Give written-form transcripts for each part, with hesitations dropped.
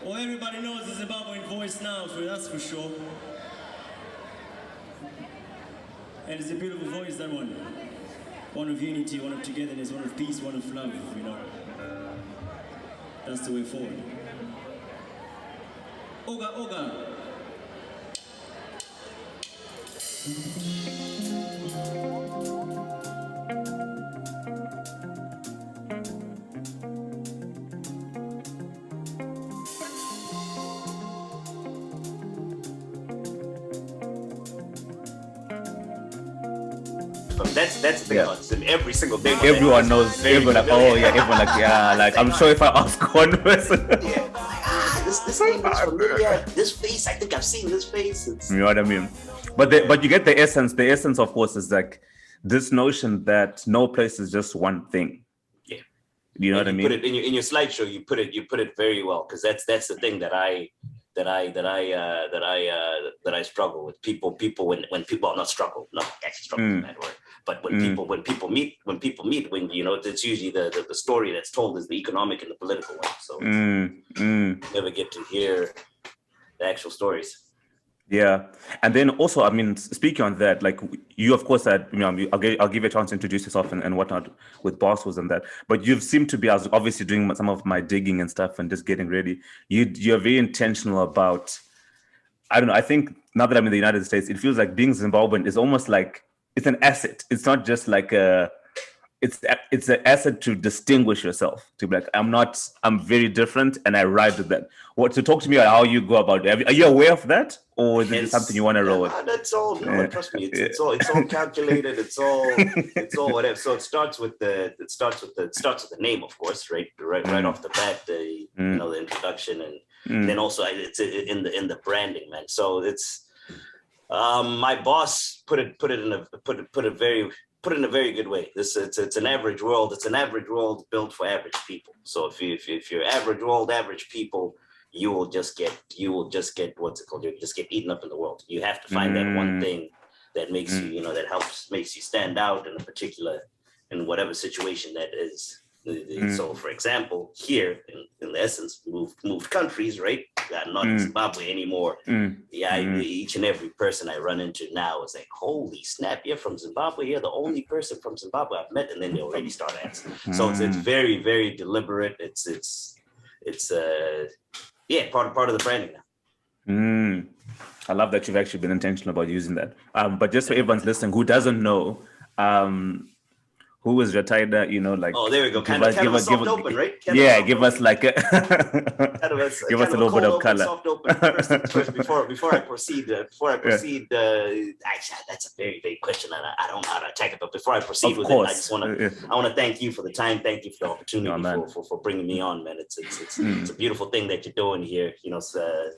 Well, everybody knows the Zimbabwean voice now, so that's for sure. And it's a beautiful voice, that one. One of unity, one of togetherness, one of peace, one of love, you know. That's the way forward. Oga, Oga. That's the thing about Zim. Every single day. Everyone knows. Everyone like, oh yeah. Everyone like, yeah. Like, I'm sure if I ask one person, yeah, like, this name is familiar. This face, I think I've seen this face. You know what I mean? But you get the essence. The essence, of course, is like this notion that no place is just one thing. Yeah, you know what I mean. Put it in your slideshow. You put it very well, because that's the thing that I struggle with. People when people not struggle, not actually struggle in that word. But when people meet, when you know, it's usually the story that's told is the economic and the political one. So you never get to hear the actual stories. Yeah, and then also, I mean, speaking on that, like you, of course, that I'll give you a chance to introduce yourself and whatnot with Barstools and that. But you've seemed to be, as obviously doing some of my digging and stuff and just getting ready. You're very intentional about. I don't know. I think now that I'm in the United States, it feels like being Zimbabwean is almost like it's an asset. It's not just like it's an asset to distinguish yourself. To be like, I'm very different, and I ride with that. To talk to me about how you go about it. Are you aware of that, or is it something you want to roll with? That's all. No, trust me. It's all calculated. It's all whatever. So it starts with the name, of course, right off the bat. You know, the introduction, and then also it's in the branding, man. So it's my boss put it in a very good way. It's an average world. It's an average world built for average people. So if you're average world, average people, you will just get what's it called? You'll just get eaten up in the world. You have to find that one thing that makes you, you know, that makes you stand out in whatever situation that is. So, for example, here in the essence, moved countries, right? I'm not in Zimbabwe anymore. Yeah, each and every person I run into now is like, holy snap, you're from Zimbabwe. You're the only person from Zimbabwe I've met, and then they already start answering. So it's very, very deliberate. It's part of the branding now. I love that you've actually been intentional about using that. But just for everyone's listening who doesn't know, who is Zvataida? You know, like, oh, there we go. Kind of a soft open, right? Give us like give us a little bit of color. Soft open. First, before I proceed, actually, that's a very big question, and I don't know how to attack it. But before I proceed with it, I just want to thank you for the time. Thank you for the opportunity for bringing me on, man. It's a beautiful thing that you're doing here. You know,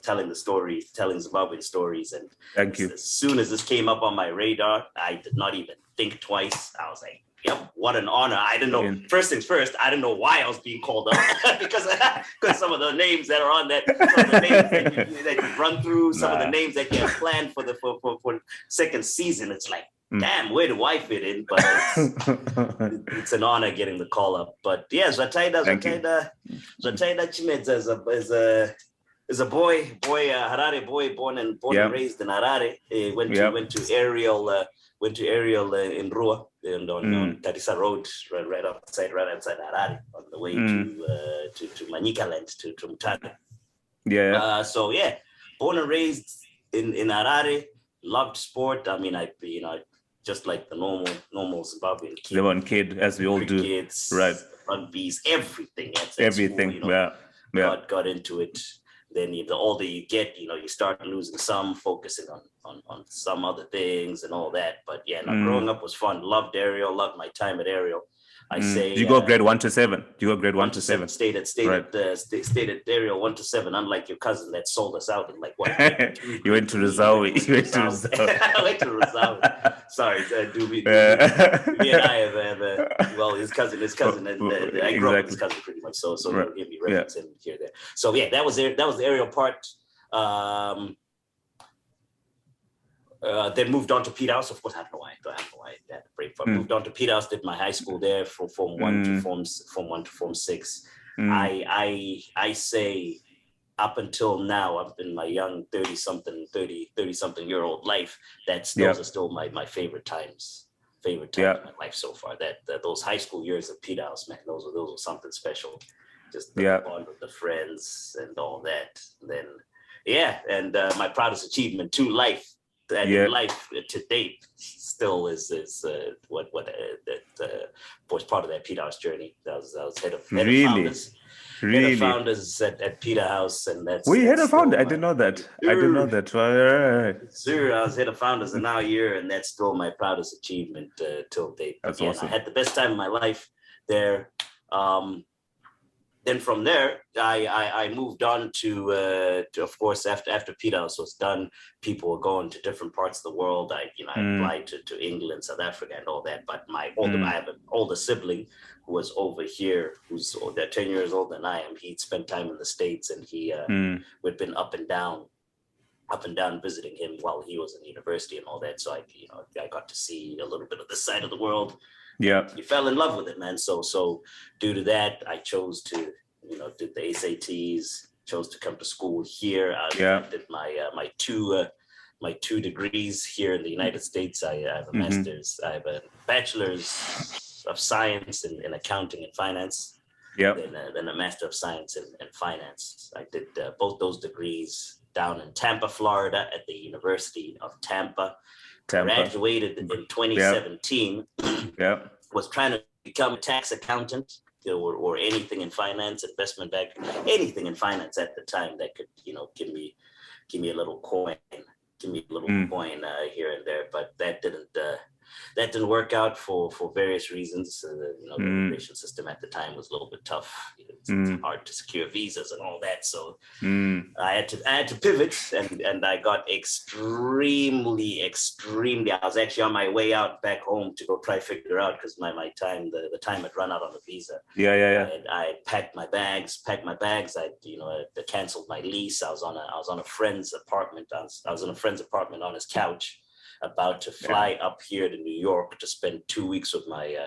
telling the story, telling Zimbabwean stories, and thank you. As soon as this came up on my radar, I did not even think twice. I was like, yep, what an honor. I didn't know. First things first, I didn't know why I was being called up because some of the names that are on that, some of the names that you run through, some of the names that you have planned for second season. It's like, damn, where do I fit in? But it's an honor getting the call up. But yeah, Zvataida Chimedza is a boy, Harare boy, born and raised in Harare. Went to Ariel in Rua, and on Tarisa Road, right outside Harare, on the way to Manika land, to Mutare. Yeah. So yeah, born and raised in Harare, loved sport. I mean, just like the normal Zimbabwean kid, as we all do. Kids, right? Rugby's, everything. Everything. School, you know, got into it. Then the older you get, you know, you start losing some, focusing on some other things and all that. But yeah, growing up was fun. Loved Ariel, loved my time at Ariel. I say. You go grade 1 to 7. You go grade 1 to 7. Stayed at Ariel 1 to 7. Unlike your cousin that sold us out in like what? You went to Rizawi. I went to Rizawi. Sorry, me and I have his cousin, and I grew up with his cousin pretty much. So right. Give me reference him here there. So yeah, that was the Ariel part. Then moved on to Peterhouse. Of course, I don't know why that break. But moved on to Peterhouse. Did my high school there from Form 1 to Form 6. I say up until now, up in my young 30-something year old life, those are still my favorite times in my life so far. That those high school years of Peter House, man, those were something special. Just the bond with the friends and all that. And then, and my proudest achievement in life to date still is what was part of that Peter House journey. I was head of founders. Head of founders at Peter House, and that's head of founder. I didn't know that. Right. Sure, I was head of founders and now a year, and that's still my proudest achievement till date. That's awesome. I had the best time of my life there. Then from there, I moved on to of course, after Peter House was done, people were going to different parts of the world. I applied to England, South Africa, and all that. But I have an older sibling who was over here, who's 10 years older than I am. He'd spent time in the States, and we'd been up and down visiting him while he was in university and all that. So I got to see a little bit of this side of the world. Yeah, you fell in love with it, man. So due to that, I chose to, did the SATs, chose to come to school here. I did my two degrees here in the United States. I have a master's, I have a bachelor's of science in accounting and finance. Yeah. Then a master of science in finance. I did both those degrees down in Tampa, Florida, at the University of Tampa. Graduated in 2017. Was trying to become a tax accountant or anything in finance, investment bank, anything in finance at the time that could give me a little coin, coin here and there. But that didn't work out for various reasons. The immigration system at the time was a little bit tough. It's hard to secure visas and all that. So I had to pivot, and I got extremely. I was actually on my way out back home to go try to figure out, because my time, the time had run out on the visa. I packed my bags. I canceled my lease. I was on a friend's apartment. I was in a friend's apartment on his couch, about to fly up here to New York to spend 2 weeks with my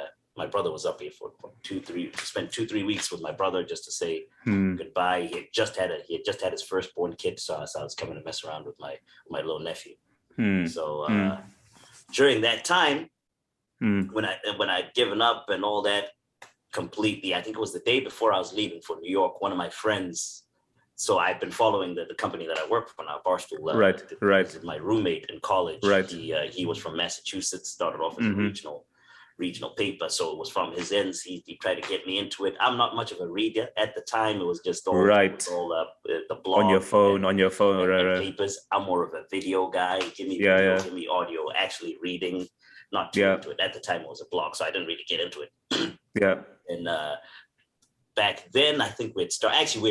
brother. Was up here for 2-3 weeks with my brother, just to say goodbye. He had just had his firstborn kid, so I was coming to mess around with my little nephew. So during that time, when I'd given up and all that completely, I think it was the day before I was leaving for New York, one of my friends. So I've been following the company that I work for now, Barstool. Right. My roommate in college. Right. He was from Massachusetts. Started off as a regional paper, so it was from his ends. He tried to get me into it. I'm not much of a reader at the time. It was just all the blog on your phone, and papers. I'm more of a video guy. Give me video, give me audio. Actually reading, not too into it. At the time, it was a blog, so I didn't really get into it. And back then, I think we'd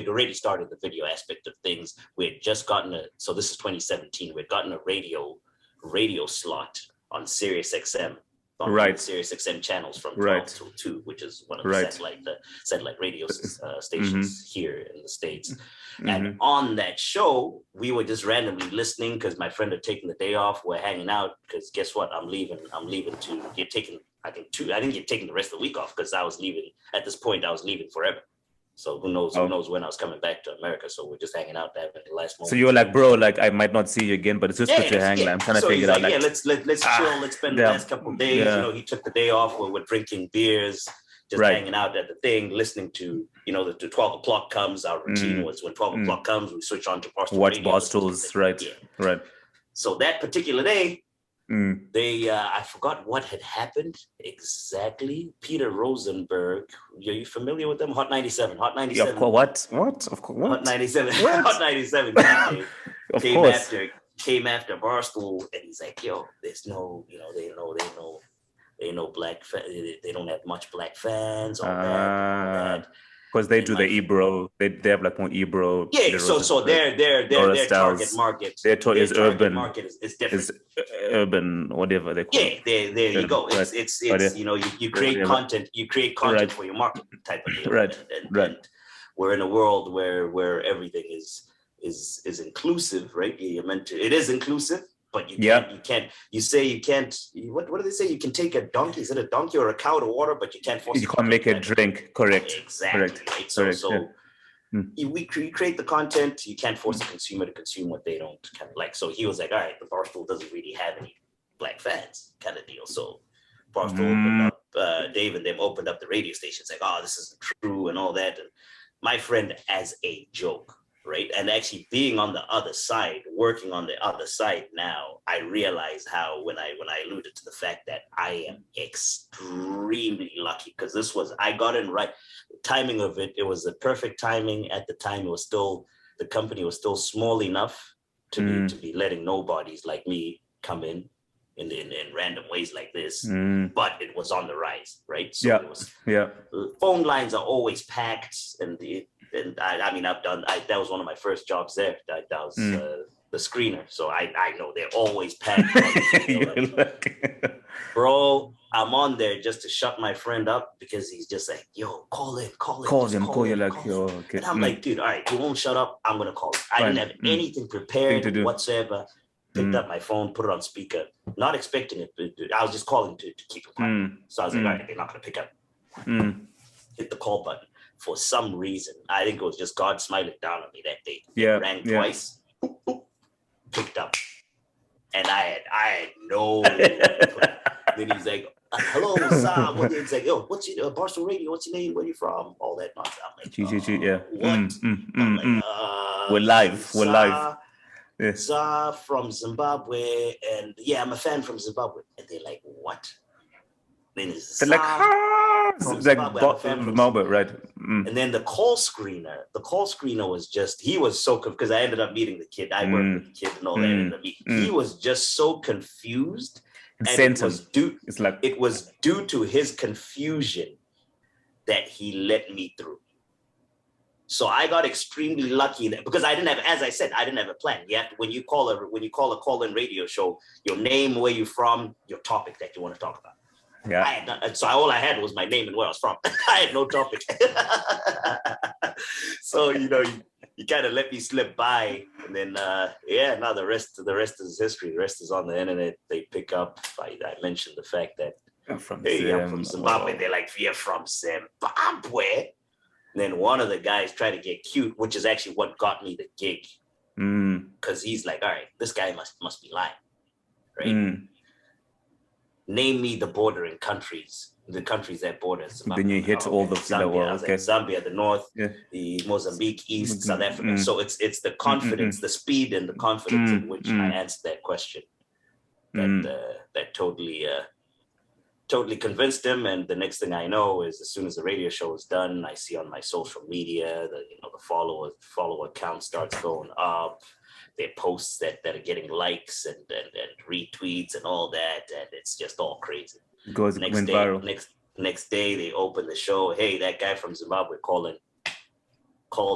already started the video aspect of things. We had just gotten so this is 2017. We'd gotten a radio slot on Sirius XM. Sirius XM channels from 12 till 2, which is one of the satellite radio stations here in the States. And on that show, we were just randomly listening because my friend had taken the day off. We're hanging out because guess what? I'm leaving to get taken. I didn't get taken the rest of the week off because I was leaving. At this point, I was leaving forever. So who knows when I was coming back to America. So we're just hanging out there at the last moment. So you were like, bro, like I might not see you again, but it's just good to hang. I'm trying to figure it out. Let's chill. Let's spend the last couple of days. He took the day off. We're drinking beers, just hanging out at the thing, listening to, the 12 o'clock comes. Our routine was when 12 o'clock comes, we switch on to Barstool. Watch Barstools, right. So that particular day, I forgot what had happened exactly. Peter Rosenberg, are you familiar with them? Hot 97. Yeah, of course. What? Of course. Hot 97. What? Hot 97. Came after Barstool, and he's like, "Yo, there's no, they know black. They don't have much black fans on that." Because they do the Ebro, they have like more Ebro. Yeah, so their target market, is urban. Market is different. Is urban, whatever they call it. Yeah, there you go. It's you create content. You create content for your market type of deal. And we're in a world where everything is inclusive, right? You're meant to. It is inclusive. But you can't. What do they say? You can take a donkey. Is it a donkey or a cow to water? But you can't force. You can't make it drink. Correct. Exactly. Correct. Right? So We create the content. You can't force a consumer to consume what they don't kind of like. So he was like, all right, the Barstool doesn't really have any black fans kind of deal. So Barstool opened up, Dave and them opened up the radio stations like, oh, this isn't true and all that. And my friend, as a joke, right? And actually being on the other side, working on the other side now, I realize how when I alluded to the fact that I am extremely lucky because I got in right. The timing of it was the perfect timing at the time. It was still, the company was still small enough to be letting nobodies like me come in random ways like this, but it was on the rise, right? So it was, phone lines are always packed, and I mean, that was one of my first jobs there. That was the screener, so I know they're always packed. Bro, I'm on there just to shut my friend up because he's just like, yo, call him. And I'm like, dude, all right, you won't shut up. I'm gonna call him. I didn't have anything prepared whatsoever. Picked up my phone, put it on speaker, not expecting it. I was just calling to keep him quiet. So I was like, all right, they're not gonna pick up. Hit the call button. For some reason, I think it was just God smiling down on me that day. Rang twice, picked up, and I had no. Then he's like, "Hello, Sam." He's like, "Yo, what's your Barstool Radio? What's your name? Where you from? All that nonsense." I'm like, what? We're live. Za from Zimbabwe, and I'm a fan from Zimbabwe. And they're like, what? Then it's like, Zimbabwe, right? And then the call screener was just, he was so, because I ended up meeting the kid. I worked with the kid and all that. He was just so confused. And it was due to his confusion that he let me through. So I got extremely lucky because I didn't have, as I said, I didn't have a plan. Yet when you call a call-in radio show, your name, where you're from, your topic that you want to talk about. Yeah. So all I had was my name and where I was from. I had no topic. So you kind of let me slip by, and then now the rest is history. The rest is on the internet. They pick up. I mentioned the fact that I'm from Zimbabwe. They're like, you're from Zimbabwe. And then one of the guys tried to get cute, which is actually what got me the gig. Because he's like, all right, this guy must be lying, right? Name me the bordering countries, the countries that border Zimbabwe. Then you hit all the Zambia. Like Zambia, the north, the Mozambique, east, South Africa. So it's the confidence, the speed and the confidence in which I answered that question that totally convinced him. And the next thing I know is, as soon as the radio show is done, I see on my social media the follow account starts going up. Their posts that are getting likes and retweets and all that, and it's just all crazy. Went viral. Next day they open the show. Hey, that guy from Zimbabwe called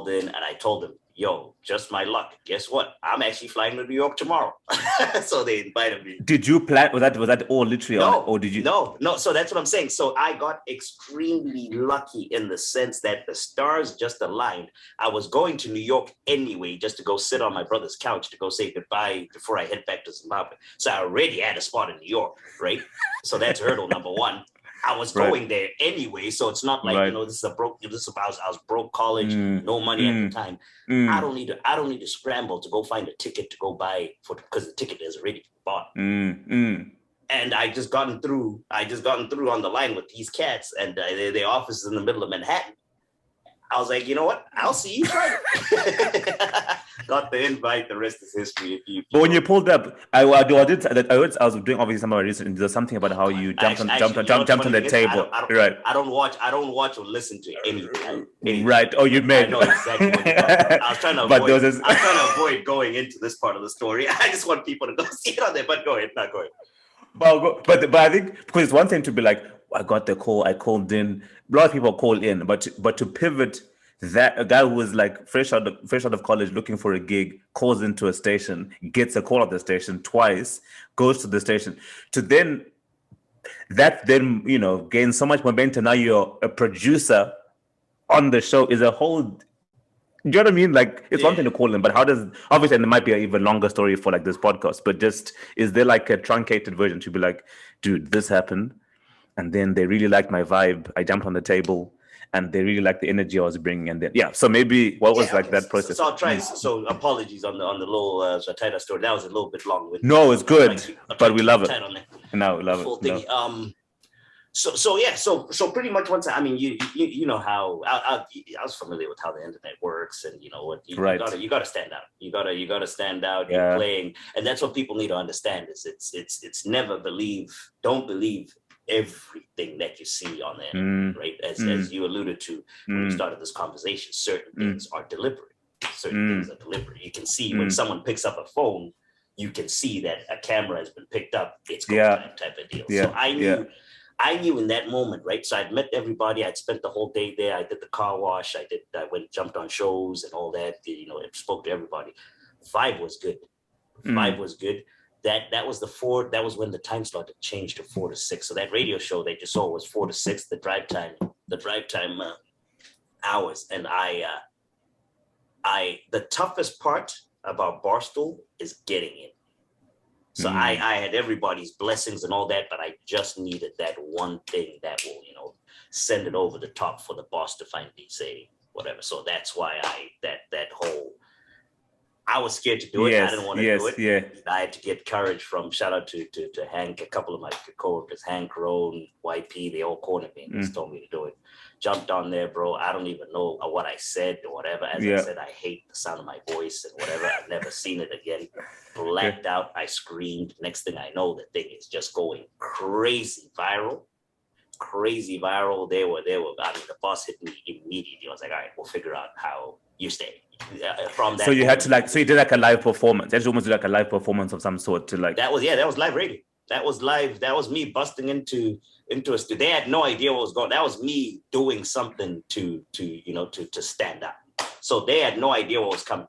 in, and I told him, yo, just my luck. Guess what? I'm actually flying to New York tomorrow. So they invited me. Did you plan? Was that all literally? Or did you? No. So that's what I'm saying. So I got extremely lucky in the sense that the stars just aligned. I was going to New York anyway, just to go sit on my brother's couch to go say goodbye before I head back to Zimbabwe. So I already had a spot in New York, right? So that's hurdle number one. I was going there anyway, so it's not like I was broke college, no money at the time. I don't need to scramble to go find a ticket to go buy because the ticket is already bought. And I just gotten through on the line with these cats, and their office is in the middle of Manhattan. I was like, you know what? I'll see you Friday. Got the invite. The rest is history. But when you pulled up, I was doing obviously some of my research. There's something about how you jumped on the table. I don't watch or listen to anything. Right. Oh, you made. I know exactly what you're talking about. I was trying to avoid going into this part of the story. I just want people to go see it on there. But go ahead. Not go ahead. But I think because it's one thing to be like, I got the call, I called in. A lot of people call in, but to pivot, that a guy who was like fresh out of college looking for a gig calls into a station, gets a call at the station twice, goes to the station, to then gains so much momentum. Now you're a producer on the show is a whole. Do you know what I mean? Like, it's one thing to call in, but how does, obviously, and it might be an even longer story for like this podcast, but just, is there like a truncated version to be like, dude, this happened, and then they really liked my vibe, I jumped on the table, and they really liked the energy I was bringing. And then, so maybe what was like that process? So I'll try. So apologies on the little Zvataida story. That was a little bit long. No, it's good, but we love it. No, we love it. No. So pretty much once you know how I was familiar with how the internet works, and you know what you gotta stand out. You gotta stand out. Yeah. You're playing, and that's what people need to understand is it's never don't believe everything that you see on the internet, right? As you alluded to when you started this conversation, certain things are deliberate. Certain things are deliberate. You can see when someone picks up a phone, you can see that a camera has been picked up. It's go time type of deal. So I knew in that moment, right? So I'd met everybody. I'd spent the whole day there. I did the car wash. I jumped on shows and all that. You know, spoke to everybody. Vibe was good. Vibe was good. That was when the time slot had changed to 4 to 6. So that radio show they just saw was 4 to 6. The drive time hours. And the toughest part about Barstool is getting in. So I had everybody's blessings and all that, but I just needed that one thing that will, you know, send it over the top for the boss to finally say whatever. So that's why I was scared to do it. I didn't want to do it. Yeah. I had to get courage from, shout out to Hank, a couple of my coworkers, Hank, Roan, YP, they all cornered me and just told me to do it. Jumped on there, bro. I don't even know what I said or whatever. As I said, I hate the sound of my voice and whatever. I've never seen it again. Blacked out. I screamed. Next thing I know, the thing is just going crazy viral. They were. I mean, the boss hit me immediately. I was like, all right, we'll figure out how you stay. From that. So you had to so you did like a live performance. You almost did like a live performance of some sort to like. That was live radio. That was live. That was me busting into a studio. They had no idea what was going on. That was me doing something to stand up. So they had no idea what was coming.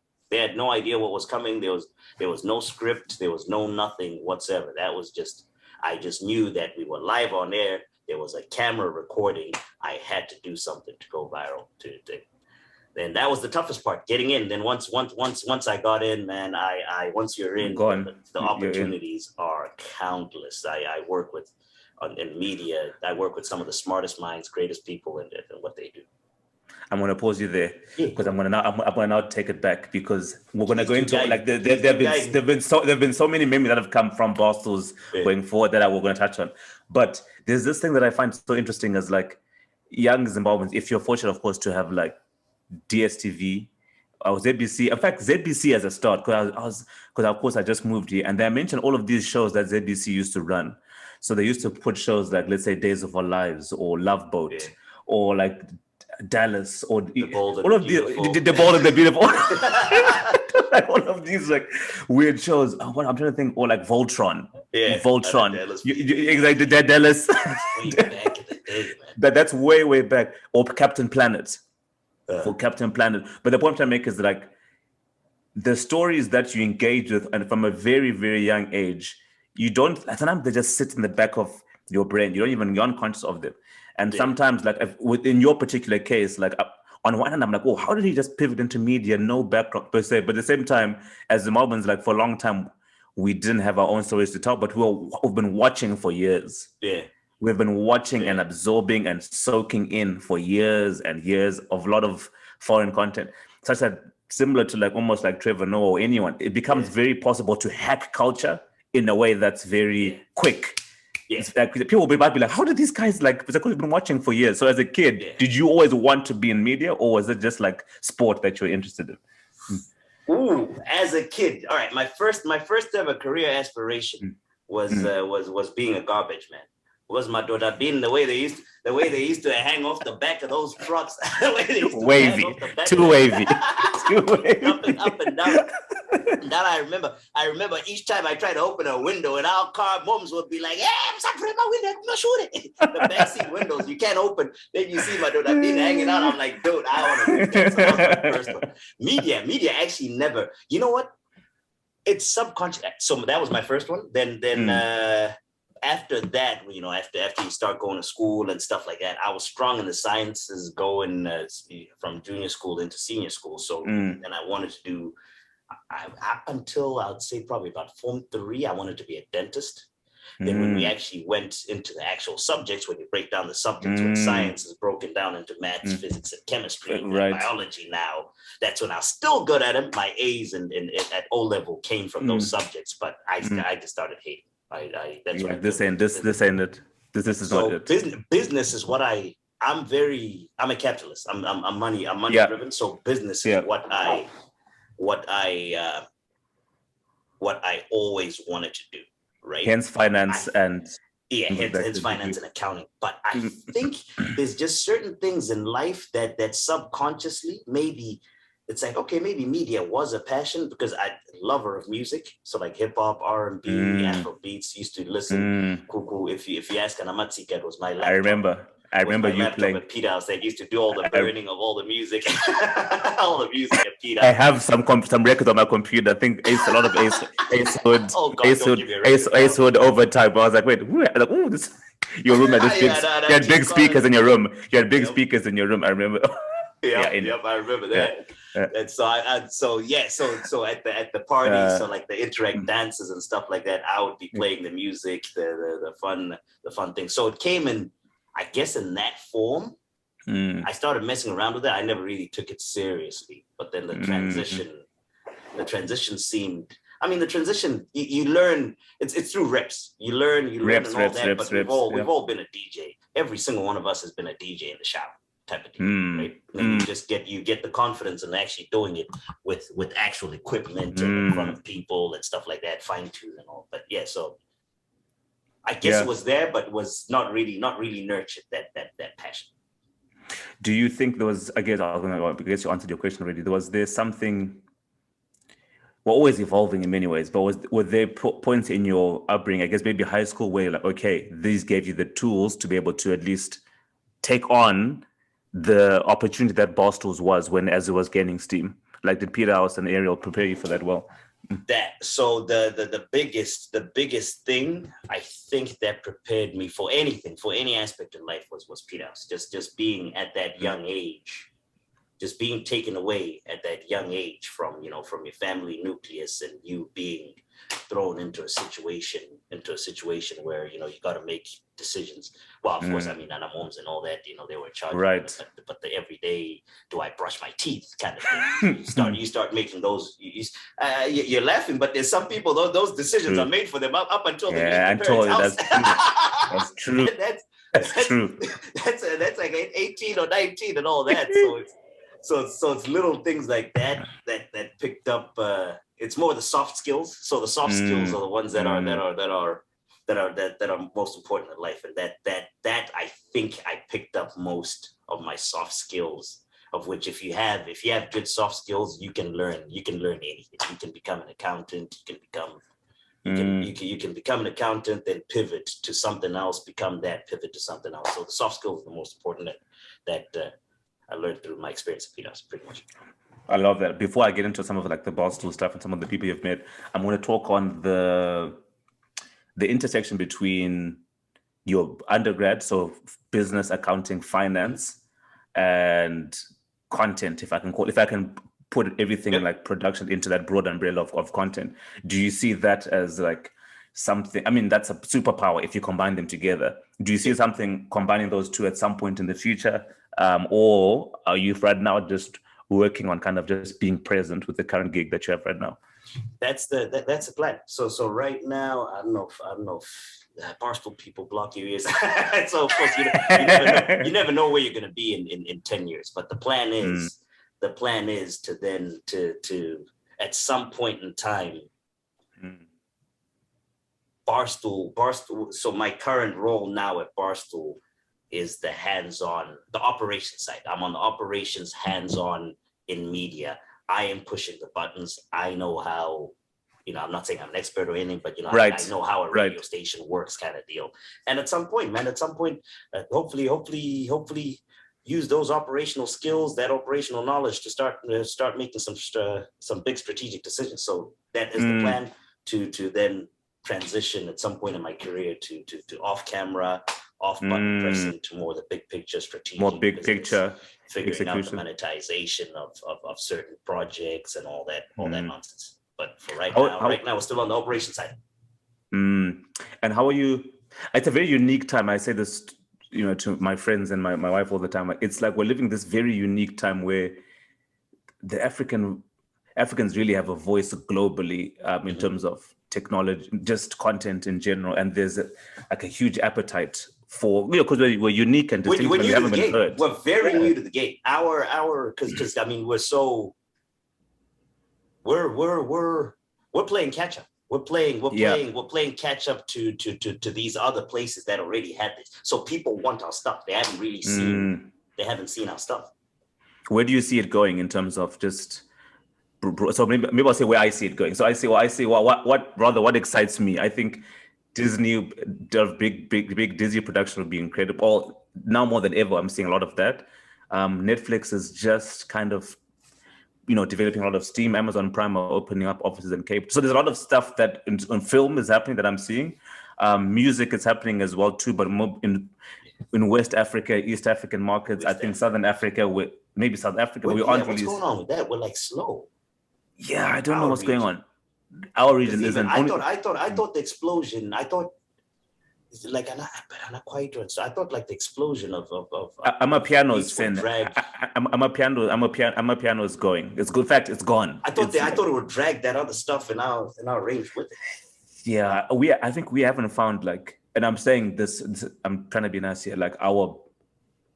There was no script. There was no nothing whatsoever. That was just, I just knew that we were live on air. There was a camera recording. I had to do something to go viral. And that was the toughest part, getting in. Then once I got in, man, once you're in, the opportunities are countless. I work with in media. I work with some of the smartest minds, greatest people in what they do. I'm going to pause you there because I'm going to now take it back because we're going to go into like there've been so many memes that have come from Barstools going forward that we're going to touch on. But there's this thing that I find so interesting as like young Zimbabweans, if you're fortunate, of course, to have like DSTV or ZBC. In fact, ZBC as a start because of course I just moved here, and they mentioned all of these shows that ZBC used to run. So they used to put shows like, let's say, Days of Our Lives or Love Boat or like Dallas or all of the Bold and the Beautiful. Like all of these like weird shows. What I'm trying to think, or like Voltron. Voltron. Exactly, Dallas. Way back in the day, man. That's way back. Or Captain Planet. For Captain Planet. But the point I'm trying to make is like the stories that you engage with, and from a very, very young age, you don't, sometimes they just sit in the back of your brain. You're unconscious of them. And sometimes, like within your particular case, like on one hand, I'm like, oh, how did he just pivot into media? No background per se. But at the same time, as Zimbabweans, like for a long time, we didn't have our own stories to tell, but we've been watching for years. Yeah. We've been watching and absorbing and soaking in for years and years of a lot of foreign content, such that similar to like almost like Trevor Noah or anyone, it becomes very possible to hack culture in a way that's very quick. It's like people might be like, how did these guys like, because we've been watching for years. So as a kid, did you always want to be in media, or was it just like sport that you're interested in? Ooh, as a kid. All right. My first ever career aspiration was being a garbage man. Was my daughter being the way they used to hang off the back of those trucks. Wavy. Too wavy. Up and down. That I remember each time I tried to open a window, and our car moms would be like, "Yeah, I'm sorry, my window, I'm not sure it." The backseat windows you can't open. Then you see my daughter being hanging out. I'm like, dude, I want to do that. So that was my first one. Media actually never. You know what? It's subconscious. So that was my first one. Then after that, you know, after you start going to school and stuff like that, I was strong in the sciences going from junior school into senior school. So then I wanted to do, up until I would say probably about Form 3, I wanted to be a dentist. Then when we actually went into the actual subjects, when you break down the subjects, when science is broken down into maths, physics, and chemistry, and biology now, that's when I was still good at it. My A's and at O level came from those subjects, but I just started hating. That's what this ain't it. This is so not it. Business is what I'm a capitalist. I'm money driven. So business is what I always wanted to do. Right. Hence finance hence finance and accounting. But I think there's just certain things in life that subconsciously, maybe it's like, okay, maybe media was a passion because I'm a lover of music. So like hip hop, R&B, Afro beats, used to listen. Cool. If you ask Anamatsika, it was my laptop. I remember you playing at Pete House that used to do all the burning of all the music. All the music at Pete House. I have some records on my computer. I think a lot of Ace Hood Overtime. I was like, wait, this your room had this big. You had big speakers in your room. You had big speakers in your room. I remember. I remember that. And so so at the parties, so like the interact dances and stuff like that, I would be playing the music, the fun thing. So it came in, I guess, in that form. I started messing around with it. I never really took it seriously, but then the transition seemed. I mean, the transition you learn. It's through reps. You learn and all that. But we've all been a DJ. Every single one of us has been a DJ in the shower. Type of thing, right? And you get the confidence in actually doing it with actual equipment and in front of people and stuff like that, fine tune and all. But yeah, so I guess it was there, but was not really nurtured that passion. Do you think there was? I guess you answered your question already. Was there something? We're always evolving in many ways, but were there points in your upbringing, I guess maybe high school, where you're like, okay, these gave you the tools to be able to at least take on the opportunity that Barstool's was as it was gaining steam? Like, did Peter House and Ariel prepare you for that well? So the biggest thing I think that prepared me for anything, for any aspect of life was Peter House. Just being at that young age, just being taken away at that young age from your family nucleus, and you being thrown into a situation where you got to make decisions. Well, of course, I mean, Nana moms and all that, they were charged, right? But the everyday, do I brush my teeth kind of thing? You start making those. You're laughing, but there's some people those decisions are made for them up until they leave their parents' house. That's true. That's true. That's like 18 or 19 and all that. So it's little things like that picked up. It's more the soft skills. So the soft skills are the ones that are most important in life, and that I think I picked up most of my soft skills. Of which, if you have good soft skills, you can learn anything. You can become an accountant. You can become an accountant, then pivot to something else. Become that, pivot to something else. So the soft skills are the most important that I learned through my experience at PDOS, pretty much. I love that. Before I get into some of like the Barstool stuff and some of the people you've met, I'm going to talk on the intersection between your undergrad, so business, accounting, finance, and content. If I can put everything like production into that broad umbrella of content. Do you see that as like something? I mean, that's a superpower if you combine them together. Do you see something combining those two at some point in the future? Or are you right now just working on kind of just being present with the current gig that you have right now? That's the plan. So right now, I don't know if Barstool people block your ears. So of course you never know where you're going to be in 10 years. But the plan is to then to at some point in time, Barstool. So my current role now at Barstool is the operations side. I'm on the operations, hands-on in media. I am pushing the buttons. I know how, I'm not saying I'm an expert or anything, but I know how a radio station works, kind of deal. And at some point, hopefully use those operational skills, that operational knowledge to start making some big strategic decisions. So that is the plan to then transition at some point in my career to off camera, off button pressing, to more the big picture strategic, more big picture figuring execution. out the monetization of certain projects and all that nonsense. But for right now we're still on the operation side. And how are you? It's a very unique time. I say this, to my friends and my wife all the time. It's like we're living this very unique time where the Africans really have a voice globally in terms of technology, just content in general. And there's a huge appetite for, because we're unique and distinct. We're we new haven't to the been game. heard. We're very new to the game. Because I mean, we're playing catch up. We're playing catch up to these other places that already had this. So people want our stuff. They haven't really seen. They haven't seen our stuff. Where do you see it going in terms of just? So maybe I'll say where I see it going. So I say what excites me. I think Disney, the big Disney production will be incredible. Now more than ever, I'm seeing a lot of that. Netflix is just kind of, developing a lot of steam. Amazon Prime are opening up offices in Cape. So there's a lot of stuff that in film is happening that I'm seeing. Music is happening as well too, but more in West Africa, East African markets. I think Southern Africa, maybe South Africa. We aren't really. What's going on with that? We're like slow. Yeah, I don't know what's going on. Our region isn't. I thought the explosion. I thought, like, I'm not quite sure. So I thought like the explosion of I'm a piano fan. I'm a piano is going. It's good. In fact, it's gone. I thought it would drag that other stuff in our range with it. Yeah, I think we haven't found and I'm saying this. I'm trying to be nice here. Like our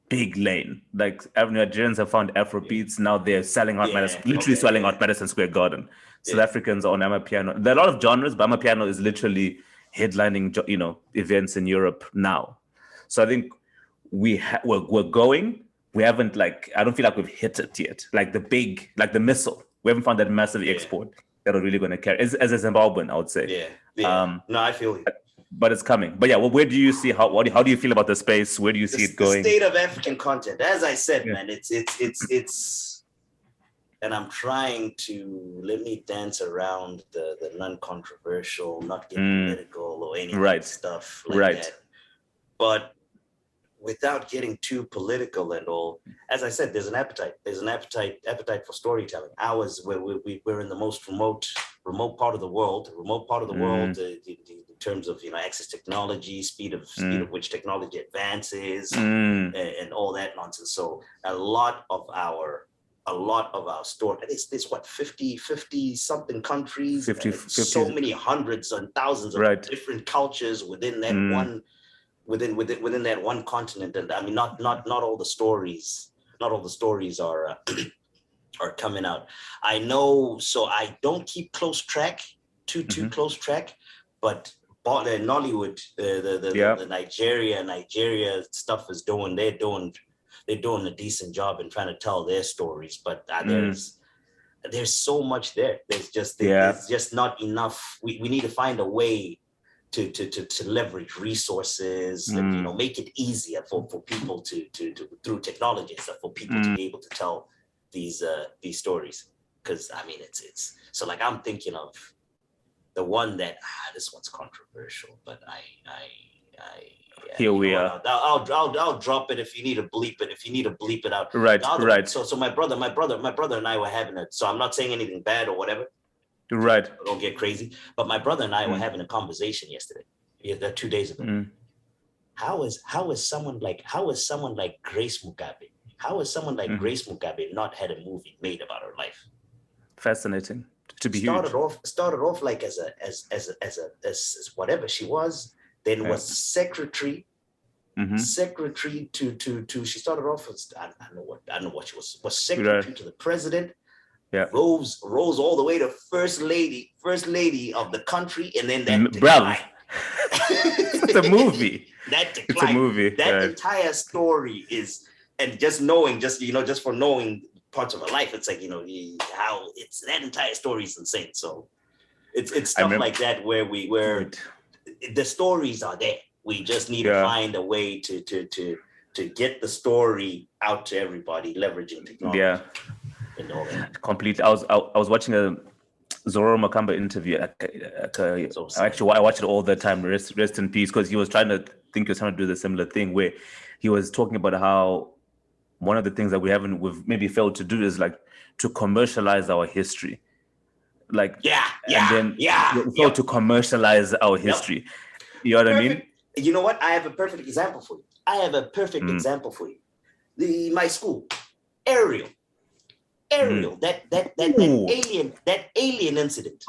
big lane. Like Nigerians have found Afro beats. Now they're selling out selling out Madison Square Garden. South Africans are on Amapiano. There are a lot of genres, but Amapiano is literally headlining, events in Europe now. So I think we're going. We haven't I don't feel like we've hit it yet. Like the missile. We haven't found that massive export that are really going to carry. As a Zimbabwean, I would say. Yeah. No, I feel you. But it's coming. But yeah, where do you see how do you feel about the space? Where do you see it going? The state of African content. As I said, man, it's and I'm trying to let me dance around the non-controversial, not getting political or any stuff like that. But without getting too political and all, as I said, there's an appetite. There's an appetite for storytelling. Ours, we're in the most remote part of the world. In terms of access technology, speed of which technology advances, and all that nonsense. So a lot of our story. There's what 50 something countries, 50. So many hundreds and thousands of different cultures within that one. Within that one continent, and I mean, not all the stories, are are coming out. I know, so I don't keep close track, too close track, but Nollywood, the Nigeria stuff is doing. They're doing a decent job in trying to tell their stories, but there's so much there. There's just not enough. We need to find a way to leverage resources and make it easier for people to through technology and stuff for people to be able to tell these stories. Because I mean it's so like I'm thinking of the one that this one's controversial, but here we are. I'll drop it if you need to bleep it. If you need to bleep it out. Right. So my brother and I were having it. So I'm not saying anything bad or whatever. Right. Don't get crazy. But my brother and I were having a conversation yesterday. 2 days ago. How is someone like Grace Mugabe? How is someone like Grace Mugabe not had a movie made about her life? Fascinating. To be started off like as whatever she was, then was secretary. Secretary to she started off as I don't know what she was secretary to the president. Yeah. Rose all the way to first lady of the country, and then that decline. It's a movie. That decline. It's a movie. That entire story is, and just for knowing parts of her life, it's like how it's that entire story is insane. So it's stuff like that where the stories are there. We just need to find a way to get the story out to everybody, leveraging technology. Yeah. Completely. I was watching a Zorro Makamba interview. Actually, I watch it all the time. Rest in peace, because he was trying to do the similar thing where he was talking about how one of the things that we've maybe failed to do is like to commercialize our history. like and then to commercialize our history. You know what I mean? You know what? I have a perfect example for you. My school, Ariel, that alien incident.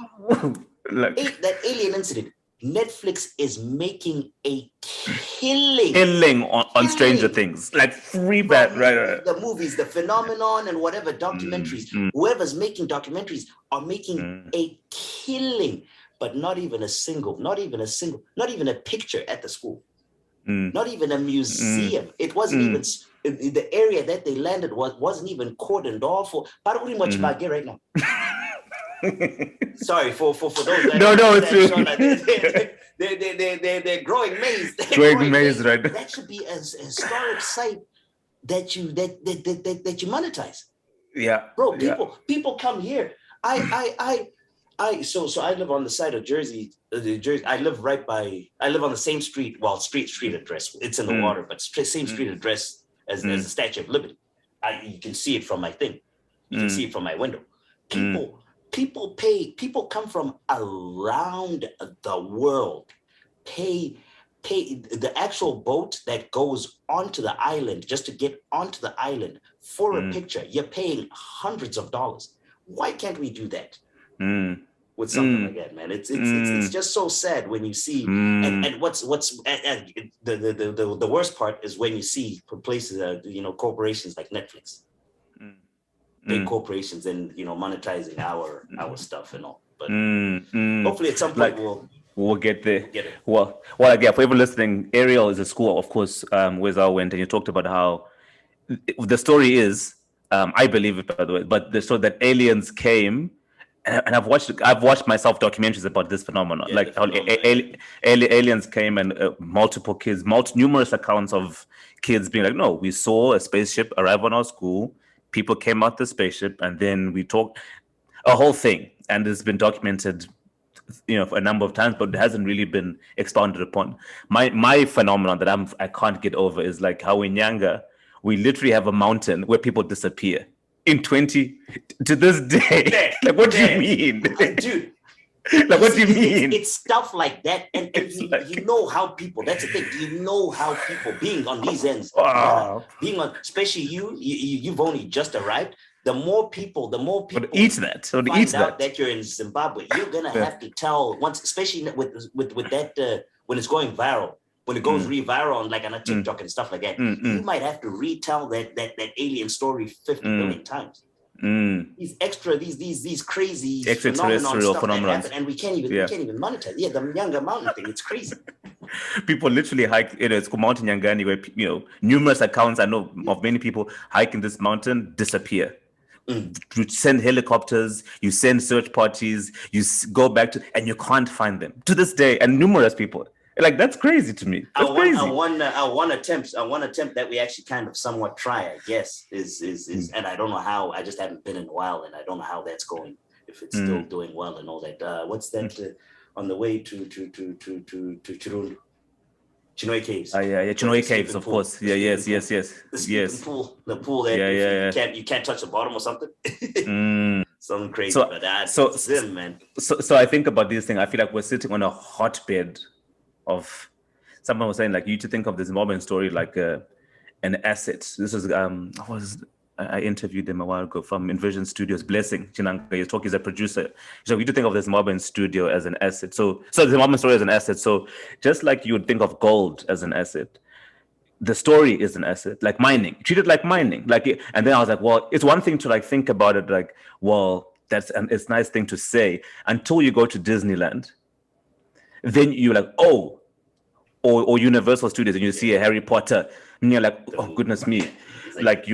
That alien incident. Netflix is making a killing on Stranger Things, like free bat, right? The movies, the phenomenon, and whatever documentaries. Whoever's making documentaries are making a killing, but not even a picture at the school, not even a museum. It wasn't even the area that they landed wasn't even cordoned off. Right now. Sorry for those that they're growing maize. Right? That should be a historic site that you monetize. Yeah, bro. People come here. So I live on the side of Jersey. I live on the same street. Well, street address. It's in the water, but same street address as the Statue of Liberty. You can see it from my thing. You can see it from my window. People come from around the world, pay the actual boat that goes onto the island just to get onto the island for a picture. You're paying hundreds of dollars. Why can't we do that with something like that, man? It's just so sad when you see and what's the worst part is when you see places corporations like Netflix. Big corporations and monetizing our stuff and all, but hopefully at some point we'll get there. Well, for everyone listening, Ariel is a school, of course, where Zao went, and you talked about how the story is, I believe it, by the way, but the story that aliens came, and I've watched myself documentaries about this phenomenon, aliens came and multiple kids, numerous accounts of kids being like, no, we saw a spaceship arrive on our school. People came out the spaceship, and then we talked a whole thing, and it's been documented, a number of times, but it hasn't really been expounded upon. My phenomenon that I can't get over is like how in Nyanga we literally have a mountain where people disappear to this day. Like, what do you mean, dude? Like, what do you mean? It's stuff like that, and you know how people. That's the thing. You know how people being on these ends, being on, especially you've only just arrived. The more people find out that you're in Zimbabwe, you're gonna have to tell once, especially with that when it's going viral, when it goes re-viral on a TikTok and stuff like that. You might have to retell that alien story 50 million times. These crazy extraterrestrial phenomena, and we can't even monetize. Yeah, the Nyanga Mountain thing, it's crazy. People literally hike. It's called Mountain Nyangani, where numerous accounts I know of many people hiking this mountain, disappear. You send helicopters, you send search parties, you go back and you can't find them to this day. And numerous people. Like, that's crazy to me. That's crazy. One attempt that we actually kind of somewhat try, I guess, is and I don't know how. I just haven't been in a while, and I don't know how that's going. If it's still doing well and all that. What's that on the way to Chirundu? Chinoi Caves. Chinoi Caves, of course. Yes. The pool that you can't touch the bottom or something. Something crazy, but that's them, man. So I think about this thing. I feel like we're sitting on a hotbed of. Someone was saying, like, you to think of the Zimbabwean story like an asset. This is I interviewed him a while ago from Envision Studios. Blessing Chinanga, he's a producer. So we do think of the Zimbabwean studio as an asset. So the Zimbabwean story as an asset. So just like you would think of gold as an asset, the story is an asset, like mining. Treat it like mining. And then I was like, well, it's one thing to think about it like, well, it's a nice thing to say until you go to Disneyland. Then you're like, oh, or Universal Studios, and you see a Harry Potter, and you're like, oh goodness me. This is like,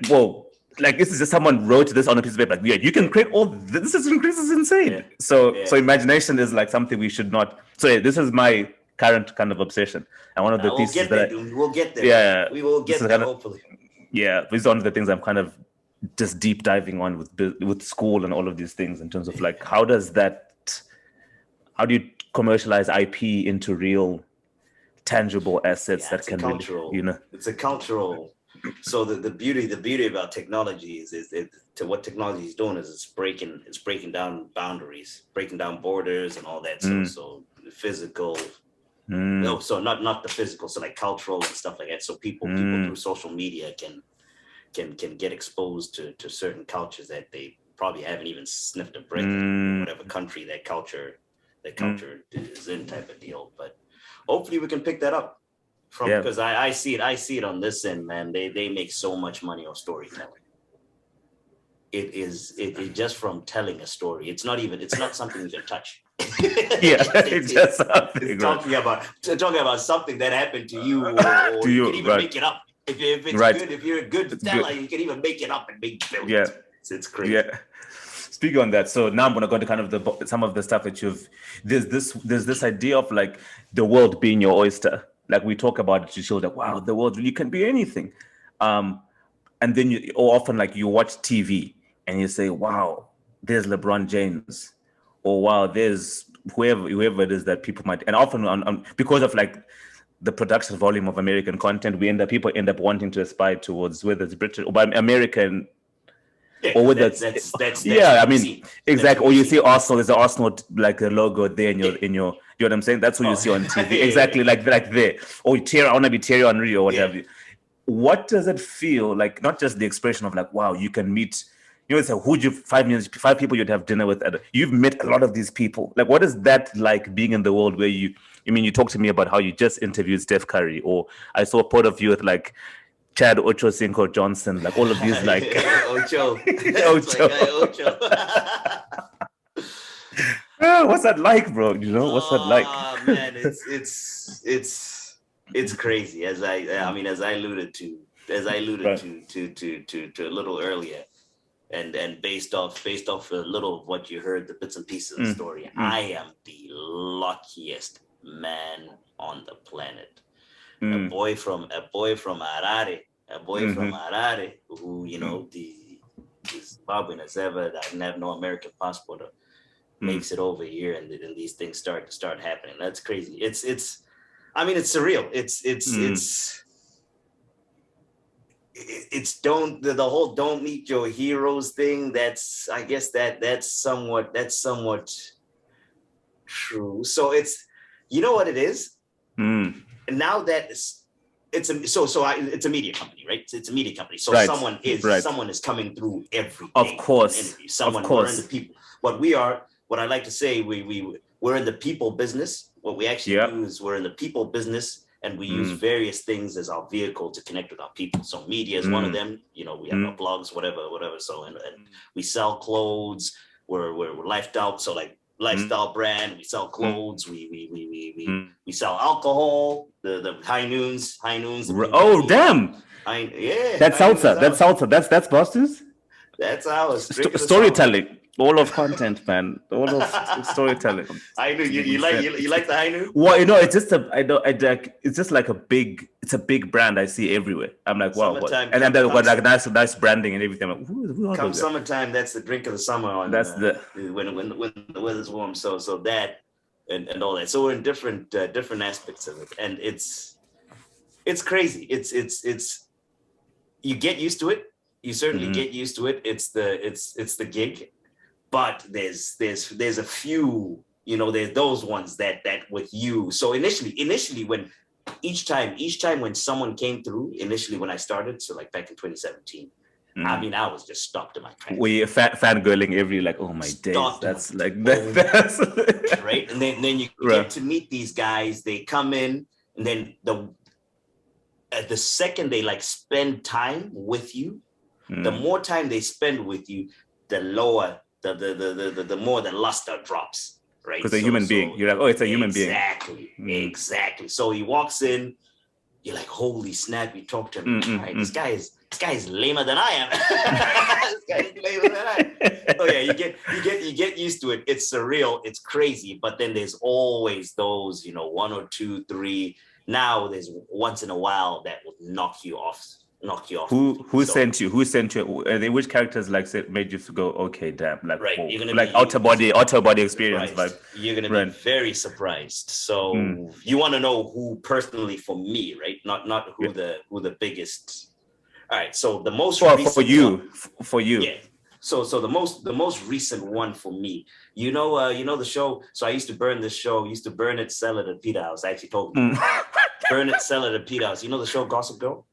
whoa, like this is just someone wrote this on a piece of paper. Like, yeah, you can create all this is insane. Yeah. So imagination is like something we should not. So this is my current kind of obsession. And one of the pieces we'll get there. Yeah, we will get there hopefully. Yeah, this is one of the things I'm kind of just deep diving on with school and all of these things in terms of like how do you commercialize IP into real tangible assets that can really, you know, it's a cultural So the beauty about technology is to what technology is doing is it's breaking down boundaries, breaking down borders and all that. So the physical, no, so not the physical, so like cultural and stuff like that. So people through social media can get exposed to certain cultures that they probably haven't even sniffed a breath in whatever country that culture is in, type of deal. But hopefully we can pick that up because I see it on this end, man. They make so much money on storytelling. It just from telling a story. It's not something you can touch. It's just something. It's talking about something that happened to you, or you can even make it up. If it's good, if you're a good teller, you can even make it up and make build it. It's crazy. Yeah. Speaking on that, so now I'm gonna go to kind of some of the stuff that there's this idea of like the world being your oyster. Like we talk about it to show that wow, the world really can be anything. And then often like you watch TV and you say, wow, there's LeBron James, or wow, there's whoever it is that people might, and often because of like the production volume of American content, people end up wanting to aspire towards whether it's British or American. Or whether that's I mean, exactly. Or you see Arsenal, there's an Arsenal like a logo there in your, you know what I'm saying? That's what you see on TV. Exactly, like there. Or I want to be Thierry Henry or whatever. What does it feel like? Not just the expression of like, wow, you can meet. It's like five people you'd have dinner with. You've met a lot of these people. Like, what is that like being in the world where you talk to me about how you just interviewed Steph Curry, or I saw a part of you with like Chad Ochocinco Johnson, like all of these, like Ocho. Ocho. What's that like, bro? What's that like? Man, it's crazy. As I alluded to a little earlier, and based off a little of what you heard, the bits and pieces of the story, I am the luckiest man on the planet. A boy from Harare, who the Zimbabwean as ever, that didn't have no American passport, makes it over here, and then these things start happening. That's crazy. It's surreal. It's the whole don't meet your heroes thing. That's somewhat true. So it's, you know what it is. Now that it's a media company, right? It's a media company. So someone is coming through every day. Of course. The people. What I like to say, we're in the people business. What we actually do is we're in the people business, and we use various things as our vehicle to connect with our people. So media is one of them. We have our blogs, whatever. So and we sell clothes. We're lifed out. So like lifestyle brand. We sell clothes. We sell alcohol. The high noons. Oh damn! That's salsa. That's Barstool's. That's ours. Storytelling. All of content, man. All of storytelling. I know you like the high noon. Well, it's just it's just like a big brand I see everywhere. I'm like, wow, what? And then they've got like nice branding and everything. I'm like, who come summertime, that's the drink of the summer. That's when the weather's warm. So that and all that. So we're in different aspects of it, and it's crazy. It's you get used to it. You certainly get used to it. It's the gig. But there's a few, there's those ones that with you. So initially when each time when someone came through, initially when I started, so like back in 2017, I was just stopped in my tracks. Were you fangirling every like, oh my days, that's like that's right. And then you get to meet these guys. They come in, and then the second they like spend time with you, the more time they spend with you, the lower. The more the luster drops, right? Because a human being, you're like, oh, it's a human being. Exactly. So he walks in, you're like, holy snap! You talk to him, right? This guy is lamer than I am. This guy is lamer than I am. Oh yeah, you get used to it. It's surreal. It's crazy. But then there's always those, one or two, three. Now there's once in a while that will knock you off. Who sent you? Which characters made you go, okay, damn, like right? You're gonna like outer body experience, right. You're gonna be very surprised. So you want to know who personally for me, right? Not who the biggest. All right. So the most for recent you, one, for you. yeah. So the most recent one for me, you know the show. So I used to burn this show. Used to burn it, sell it at Peter House. I actually told you, burn it, sell it at Peter House. You know the show Gossip Girl?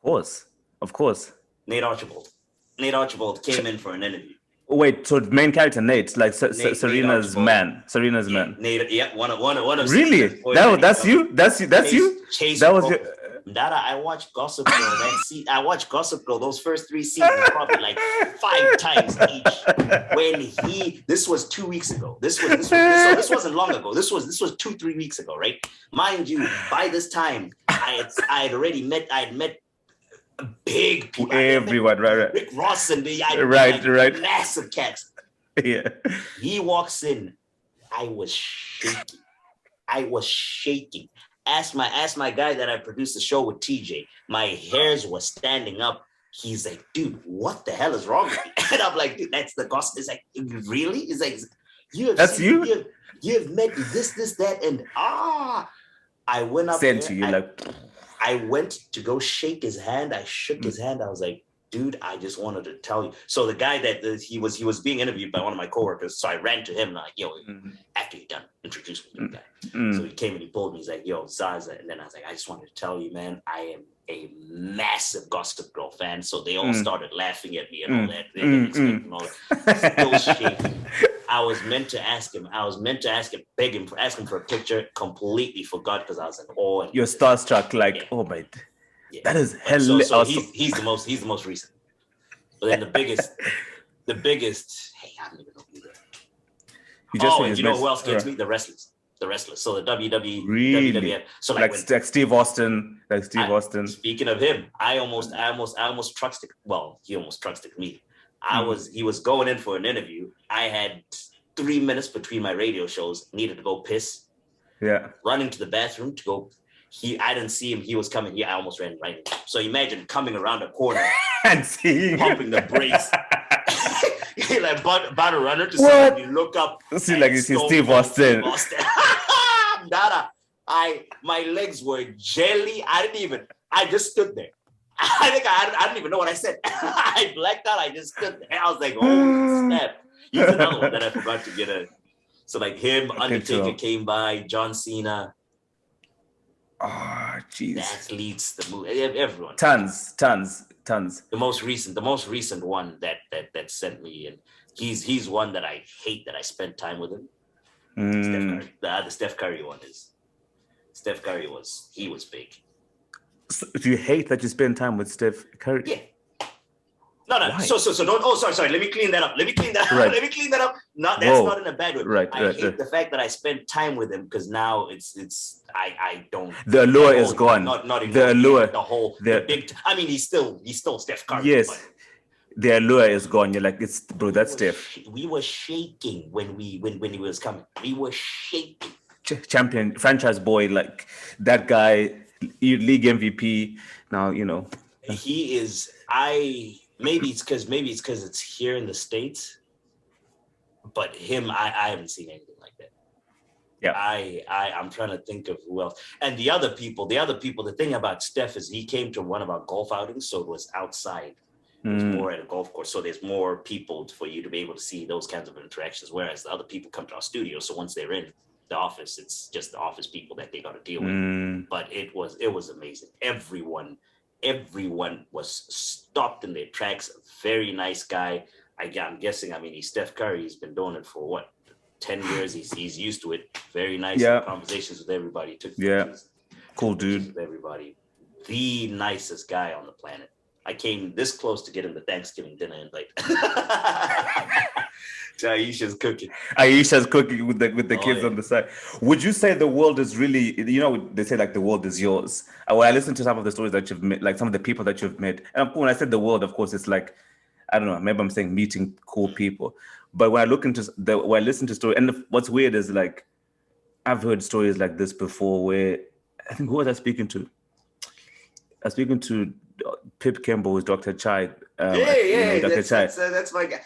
Of course. Nate Archibald came in for an interview. Wait, so the main character Nate, like Serena's man. Nate, yeah, one of Really? That's you? That's you? Chase That was your... Dada, I watched Gossip Girl. I watched Gossip Girl. Those first 3 seasons, probably like 5 times each. This was 2 weeks ago. This wasn't long ago. This was 2-3 weeks ago, right? Mind you, by this time, I had met big people. Everyone, right. Rick Ross and right. Massive cats. Yeah. He walks in. I was shaking. Asked my guy that I produced the show with, TJ. My hairs were standing up. He's like, dude, what the hell is wrong with you? And I'm like, dude, that's the gossip. It's like, really? It's like, you have met this, that, and I went up Sent there, to you I went to go shake his hand. I shook his hand. I was like, dude, I just wanted to tell you. So the guy that he was being interviewed by one of my coworkers. So I ran to him and I'm like, yo, after you're done, introduce me to the guy. So he came and he pulled me. He's like, yo, Zaza. And then I was like, I just wanted to tell you, man, I am a massive Gossip Girl fan. So they all started laughing at me and all that. They didn't expect and all that. Still shaking. I was meant to ask him, beg him, ask him for a picture. Completely forgot because I was in awe. You're starstruck, like, oh my. Yeah. That is hilarious. So he's the most recent. But then the biggest, hey, I don't even know who that. And you know who else gets me? The wrestlers. So the WWE, really? WWF. So like Steve Austin. Speaking of him, I almost truck stick. Well, he almost truck stick me. He was going in for an interview. I had 3 minutes between my radio shows, needed to go piss. Yeah. Run into the bathroom to go. I didn't see him. He was coming. Yeah, I almost ran right into him. So imagine coming around a corner and seeing pumping the brakes. You're like about to run into somebody, you look up. See, like you see Steve Austin. Nada. My legs were jelly. I just stood there. I think I didn't even know what I said. I blacked out. I just stood there. I was like, oh snap. He's another one that I forgot to get So like him, Undertaker came by, John Cena. Oh, jeez. Athletes, the movie, everyone. Tons. The most recent one that sent me, and he's one that I hate that I spent time with him. Steph Curry. The Steph Curry one is. Steph Curry was big. So, do you hate that you spend time with Steph Curry? Yeah. No. Why? So don't. Oh, sorry. Let me clean that up. Right. Let me clean that up. That's not in a bad way. Right. I hate the fact that I spent time with him because now it's I don't. The allure is gone. Not even the allure. The big. I mean, he's still Steph Curry. Yes. The allure is gone. You're like, that's Steph. We were shaking when he was coming. We were shaking. Champion, franchise boy, like that guy, league MVP. Now he is. Maybe it's because it's here in the States, but him, I haven't seen anything like that. Yeah, I'm trying to think of who else. And the other people. The thing about Steph is he came to one of our golf outings, so it was outside. It was more at a golf course, so there's more people for you to be able to see those kinds of interactions. Whereas the other people come to our studio, so once they're in the office, it's just the office people that they got to deal with. But it was amazing. Everyone was stopped in their tracks. Very nice guy. I'm guessing. I mean, he's Steph Curry. He's been doing it for what, 10 years. He's used to it. Very nice conversations with everybody. Cool dude. With everybody. The nicest guy on the planet. I came this close to getting the Thanksgiving dinner invite. Aisha's cooking with the kids on the side. Would you say the world is really, they say like the world is yours? When I listen to some of the stories that you've met, like some of the people that you've met, and when I said the world, of course, it's like, I don't know, maybe I'm saying meeting cool people. But when I listen to stories, and what's weird is like, I've heard stories like this before where, I think, who was I speaking to? I was speaking to Pip Campbell was Dr. Chai. That's my guy.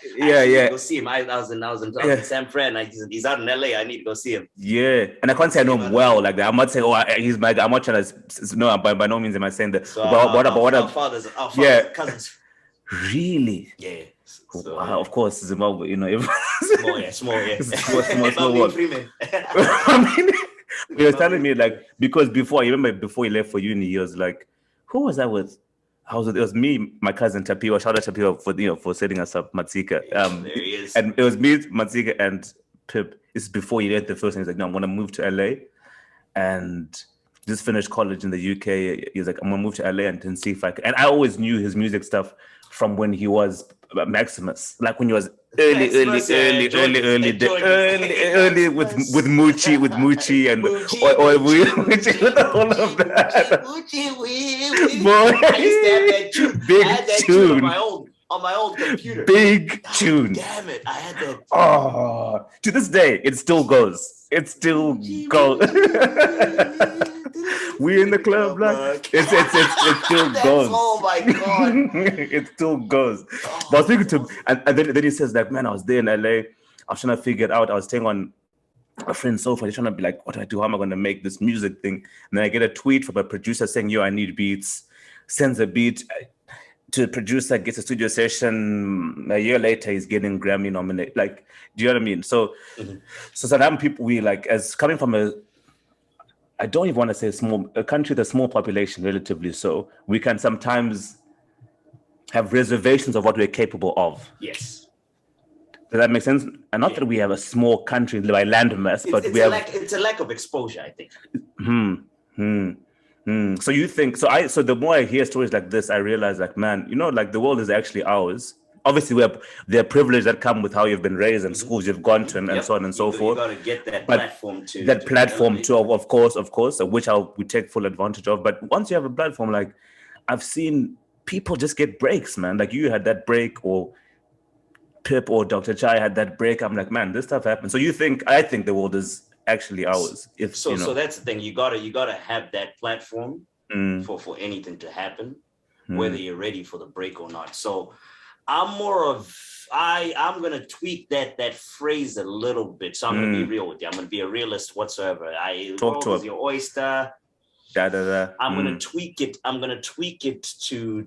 Go see him. I was in San Fran. He's out in LA. I need to go see him. Yeah, and I can't say I know him well like that. I'm not saying, he's my guy. I'm not trying to. No, by no means am I saying that. So our fathers cousins. Really? Yeah. So, of course, Zimbabwe. You know, small. Small. I mean, he was telling me like because before he left for uni, he was like, who was I with? It was me, my cousin Tapiwa. Shout out Tapiwa for setting us up, Matsika. There he is. And it was me, Matsika, and Pip. It's before he left the first. And he's like, no, I'm gonna move to LA, and just finished college in the UK. He's like, I'm gonna move to LA and see if I can. And I always knew his music stuff from when he was Maximus, like when he was early with Moochie and Moochie with all of that. Boy, I used to have that tune. Big I had that tune on my old computer. Big tune. Damn it! I had that. Oh, to this day, it still goes. It still goes. We in the club, like it still goes. Oh my god, it still goes. But I was speaking to him, and then he says like, man, I was there in LA. I was trying to figure it out. I was staying on a friend's sofa. He's trying to be like, what do I do? How am I going to make this music thing? And then I get a tweet from a producer saying, yo, I need beats. Sends a beat to the producer, gets a studio session. A year later, he's getting Grammy nominated. Like, do you know what I mean? So, so some people, we like, as coming from I don't even want to say a country with a small population, relatively so, we can sometimes have reservations of what we're capable of. Yes. Does that make sense? And not that we have a small country by landmass, but it's a lack of exposure, I think. So you think so the more I hear stories like this, I realize like, man, you know, like the world is actually ours. Obviously, there are privileges that come with how you've been raised and schools you've gone to and so on and so forth. You got to get that platform too. That platform too, of course, which we take full advantage of. But once you have a platform, like I've seen people just get breaks, man. Like you had that break, or Pip or Dr. Chai had that break. I'm like, man, this stuff happens. So I think the world is actually ours. So that's the thing. You gotta have that platform for anything to happen, whether you're ready for the break or not. So I'm gonna tweak that phrase a little bit. So I'm gonna be real with you. I'm gonna be a realist whatsoever. Talk to your oyster. I'm gonna tweak it. I'm gonna tweak it to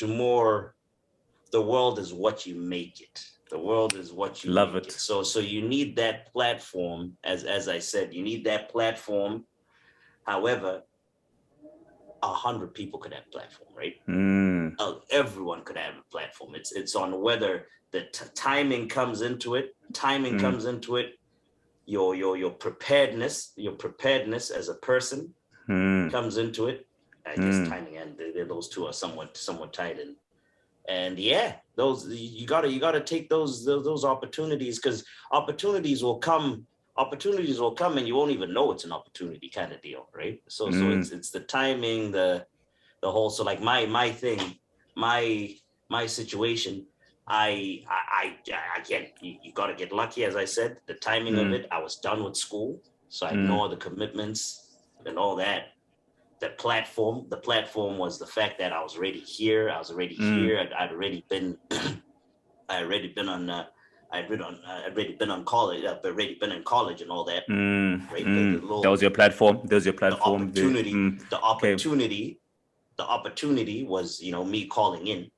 more. The world is what you make it. The world is what you love make it. So you need that platform. As I said, you need that platform. However, 100 people could have a platform, right? Everyone could have a platform. It's on whether the timing comes into it. Comes into it. Your preparedness as a person comes into it. I guess timing and those two are somewhat tied in. And yeah, you gotta take those opportunities, because opportunities will come and you won't even know it's an opportunity, kind of deal, right? So it's the timing, the whole. So like my thing, my situation, again, you gotta get lucky, as I said. The timing of it, I was done with school, so I ignored the commitments and all that. The platform was the fact that I was already here. I'd already been on college. I've already been in college and all that. Right? That was your platform. The opportunity was, me calling in.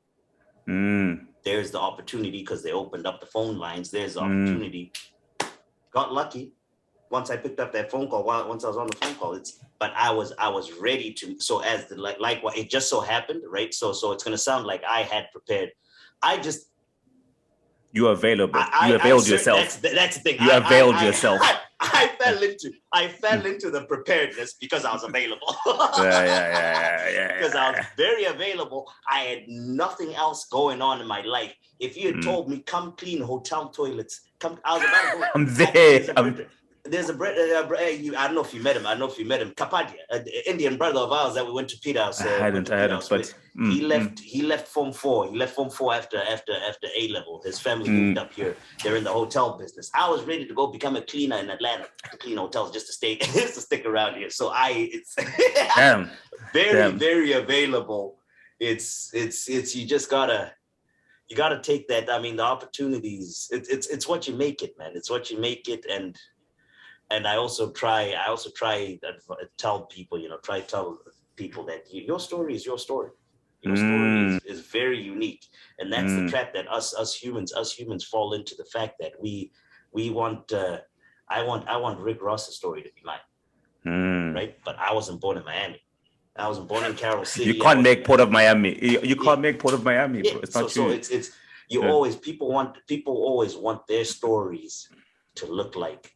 There's the opportunity because they opened up the phone lines. There's the opportunity. Got lucky. Once I picked up that phone call, once I was on the phone call, but I was ready to. So as the like what it just so happened, right? So it's gonna sound like I had prepared. You are available. You availed yourself. That's the thing. You availed yourself. I fell into the preparedness because I was available. Yeah. Because I was very available. I had nothing else going on in my life. If you had told me, come clean hotel toilets, I was about to go. I'm there. There's a I don't know if you met him. Kapadia, an Indian brother of ours that we went to Peter House. I hadn't, but he left Form 4. He left Form 4 after A level. His family moved up here. They're in the hotel business. I was ready to go become a cleaner in Atlanta to clean hotels just to stick around here. So it's very available it's you just gotta take that. I mean, the opportunities. It's what you make it, man. It's what you make it, and I also try to tell people, that your story is your story. Your story is very unique, and that's the trap that us humans fall into. The fact that we want I want Rick Ross's story to be mine, right? But I wasn't born in Miami. I wasn't born in Carroll City. You can't make Port of Miami. You can't make Port of Miami, bro. It's not true. So it's you always people always want their stories to look like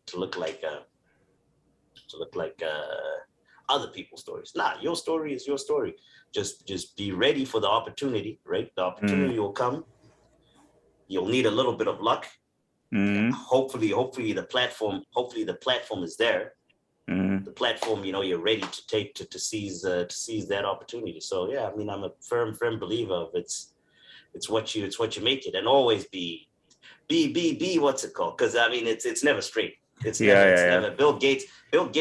other people's stories. Nah, your story is your story. Just be ready for the opportunity, right? The opportunity will come. You'll need a little bit of luck. Hopefully the platform is there. The platform, you're ready to take to seize that opportunity. So yeah, I mean, I'm a firm believer of it's what you make it, and always be what's it called? Because I mean, it's never straight. It's never. Bill Gates didn't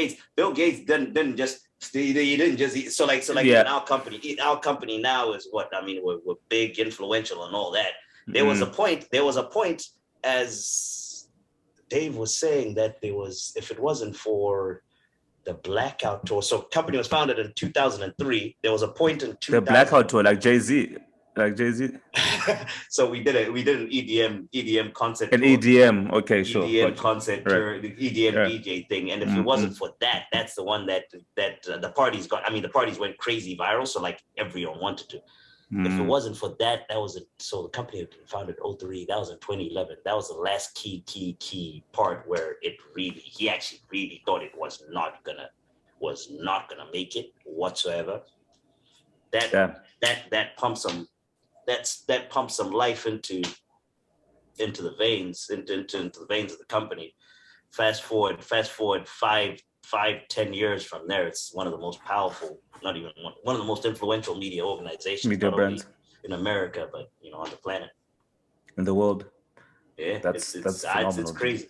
just. He didn't just. So like in our company now is what I mean. We're big, influential, and all that. There was a point, as Dave was saying, that if it wasn't for the Blackout Tour. So company was founded in 2003. There was a point in 2000. The Blackout Tour, like Jay-Z. So we did an EDM concert. An tour. EDM, okay, sure. EDM concert tour, the EDM DJ thing. And if it wasn't for that, that's the one that the parties got. I mean, the parties went crazy viral. So like everyone wanted to. If it wasn't for that, so the company had been founded in 2003. That was in 2011. That was the last key part where he actually really thought it was not gonna make it whatsoever. That pumps some life into the veins, into the veins of the company. Fast forward 5-10 years from there, it's one of the most powerful, not even one of the most influential media organizations, media brands in America, but on the planet, in the world. Yeah, that's it's crazy.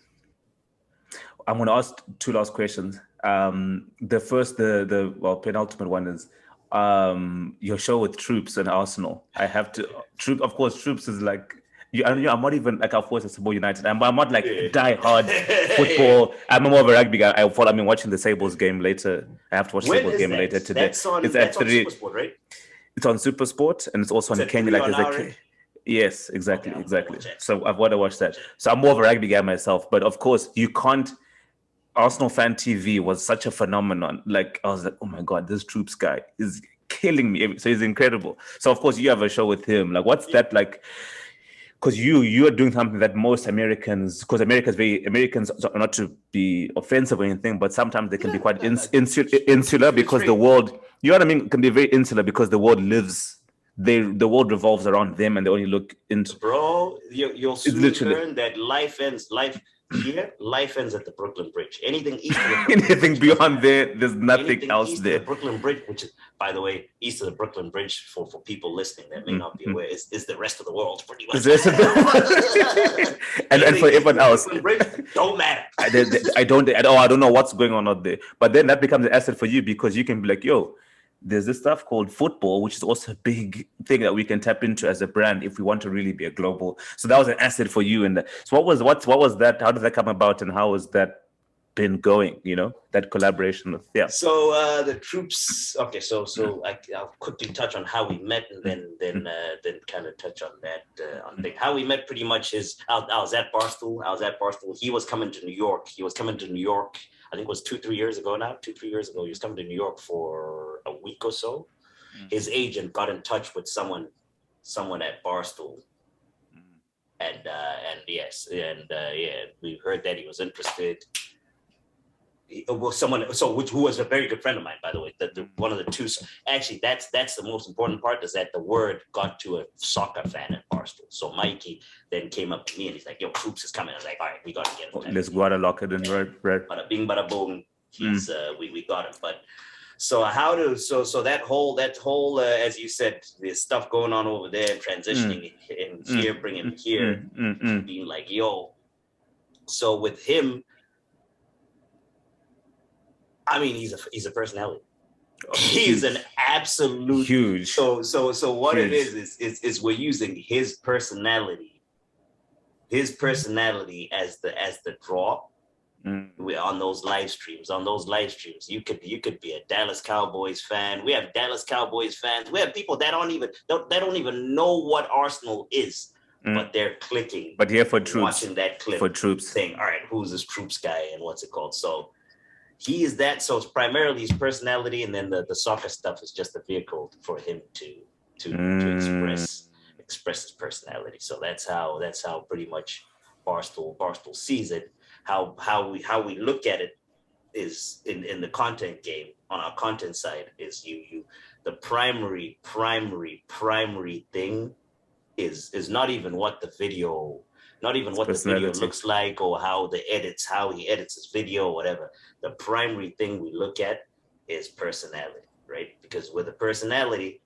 I'm going to ask two last questions. The first, the penultimate one is your show with Troops and Arsenal. I have to of course, Troops is like. I'm not even like, of course, I support United. I'm not like die-hard football. I'm more of a rugby guy. I'm watching the Sables game later. I have to watch the Sables game later today. It's on SuperSport, right? It's on SuperSport, and it's also on Kenya. Yes, exactly. So I've got to watch that. So I'm more of a rugby guy myself. But of course, you can't. Arsenal Fan TV was such a phenomenon. Like, I was like, oh my God, this Troops guy is killing me. So he's incredible. So of course, you have a show with him. Like, what's that like? Because you are doing something that most Americans, because Americans are not to be offensive or anything, but sometimes they can be quite insular because the world, you know what I mean, can be very insular because the world the world revolves around them, and they only look into. Bro, you'll soon learn that life ends at the Brooklyn Bridge. Anything east of the anything beyond there's nothing else east there. Of the Brooklyn Bridge, which is, by the way, east of the Brooklyn Bridge, for people listening that may not be aware, is the rest of the world pretty much. and for everyone else, Bridge, don't matter. I don't know what's going on out there. But then that becomes an asset for you because you can be like, yo, there's this stuff called football, which is also a big thing that we can tap into as a brand if we want to really be a global. So that was an asset for you. And so what was that? How did that come about, and how has that been going? That collaboration with So the Troops. Okay, so I'll quickly touch on how we met, and then kind of touch on that. How we met pretty much is I was at Barstool. He was coming to New York. I think it was 2-3 years ago now. 2-3 years ago, he was coming to New York for a week or so. His agent got in touch with someone at Barstool, and we heard that he was interested. Who was a very good friend of mine, by the way. One of the two. Actually, that's the most important part, is that the word got to a soccer fan at Barstool. So Mikey then came up to me and he's like, "Yo, Troops is coming." I was like, "All right, we got to get him." Let's go out and lock it in, right. Bada bing, bada boom. We got him. But so that whole as you said, there's stuff going on over there, transitioning in here, bringing him here, being like, "Yo." So with him, I mean, he's a personality. He is an absolute huge. So what Huge. it is we're using his personality as the draw. On those live streams. You could be a Dallas Cowboys fan. We have Dallas Cowboys fans. We have people that don't even know what Arsenal is, but they're clicking. But here for troops, watching that clip for troops, saying, "All right, who's this troops guy and what's it called?" So he is that. So it's primarily his personality, and then the soccer stuff is just a vehicle for him to express his personality. So that's how pretty much Barstool sees it. How we look at it is in the content game, on our content side, is you the primary thing is not even what the video looks like, or how he edits his video or whatever. The primary thing we look at is personality, right? Because with a personality,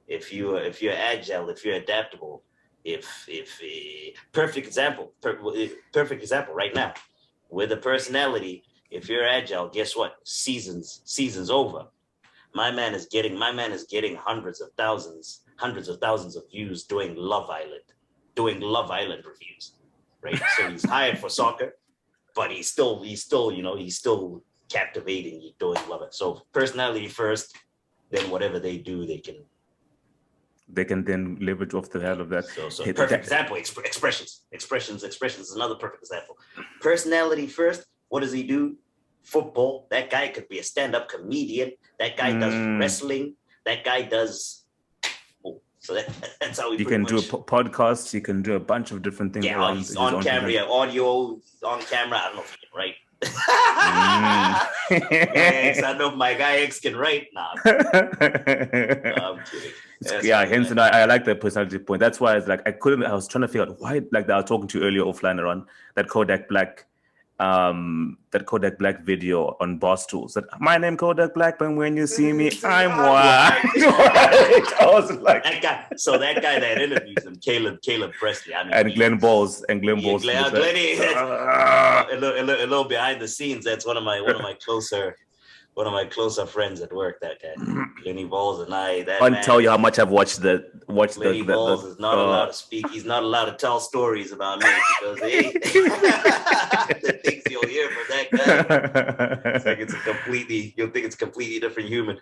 if you're agile, if you're adaptable, perfect example right now. With a personality, if you're agile, guess what? Season's over. My man is getting hundreds of thousands of views doing Love Island reviews, right? So he's hired for soccer, but he's still captivating. He's doing Love It. So personality first, then whatever they do, they can then leverage off the hell of that. So perfect example, expressions is another perfect example. Personality first, what does he do? Football. That guy could be a stand-up comedian. That guy does wrestling. That guy does... So that's how you can do a podcast. You can do a bunch of different things. Yeah, he's on camera, audio, on camera. I don't know if he can write. Yes, I know my guy X can write. Nah, I'm kidding. Hence, and I like the personality point. That's why it's like I was trying to figure out why, like I was talking to you earlier offline around that Kodak Black video on Barstool. Said, "My name Kodak Black, but when you see me, I'm white." I was like, that guy that interviews him, Caleb Presley, and Glenn Balls, a little behind the scenes. That's one of my closer friends at work. That guy, Lenny Balls, and I. That I can't tell you how much I've watched Lenny Balls is not allowed to speak. He's not allowed to tell stories about me because the things you'll hear from that guy. It's like you'll think it's a completely different human.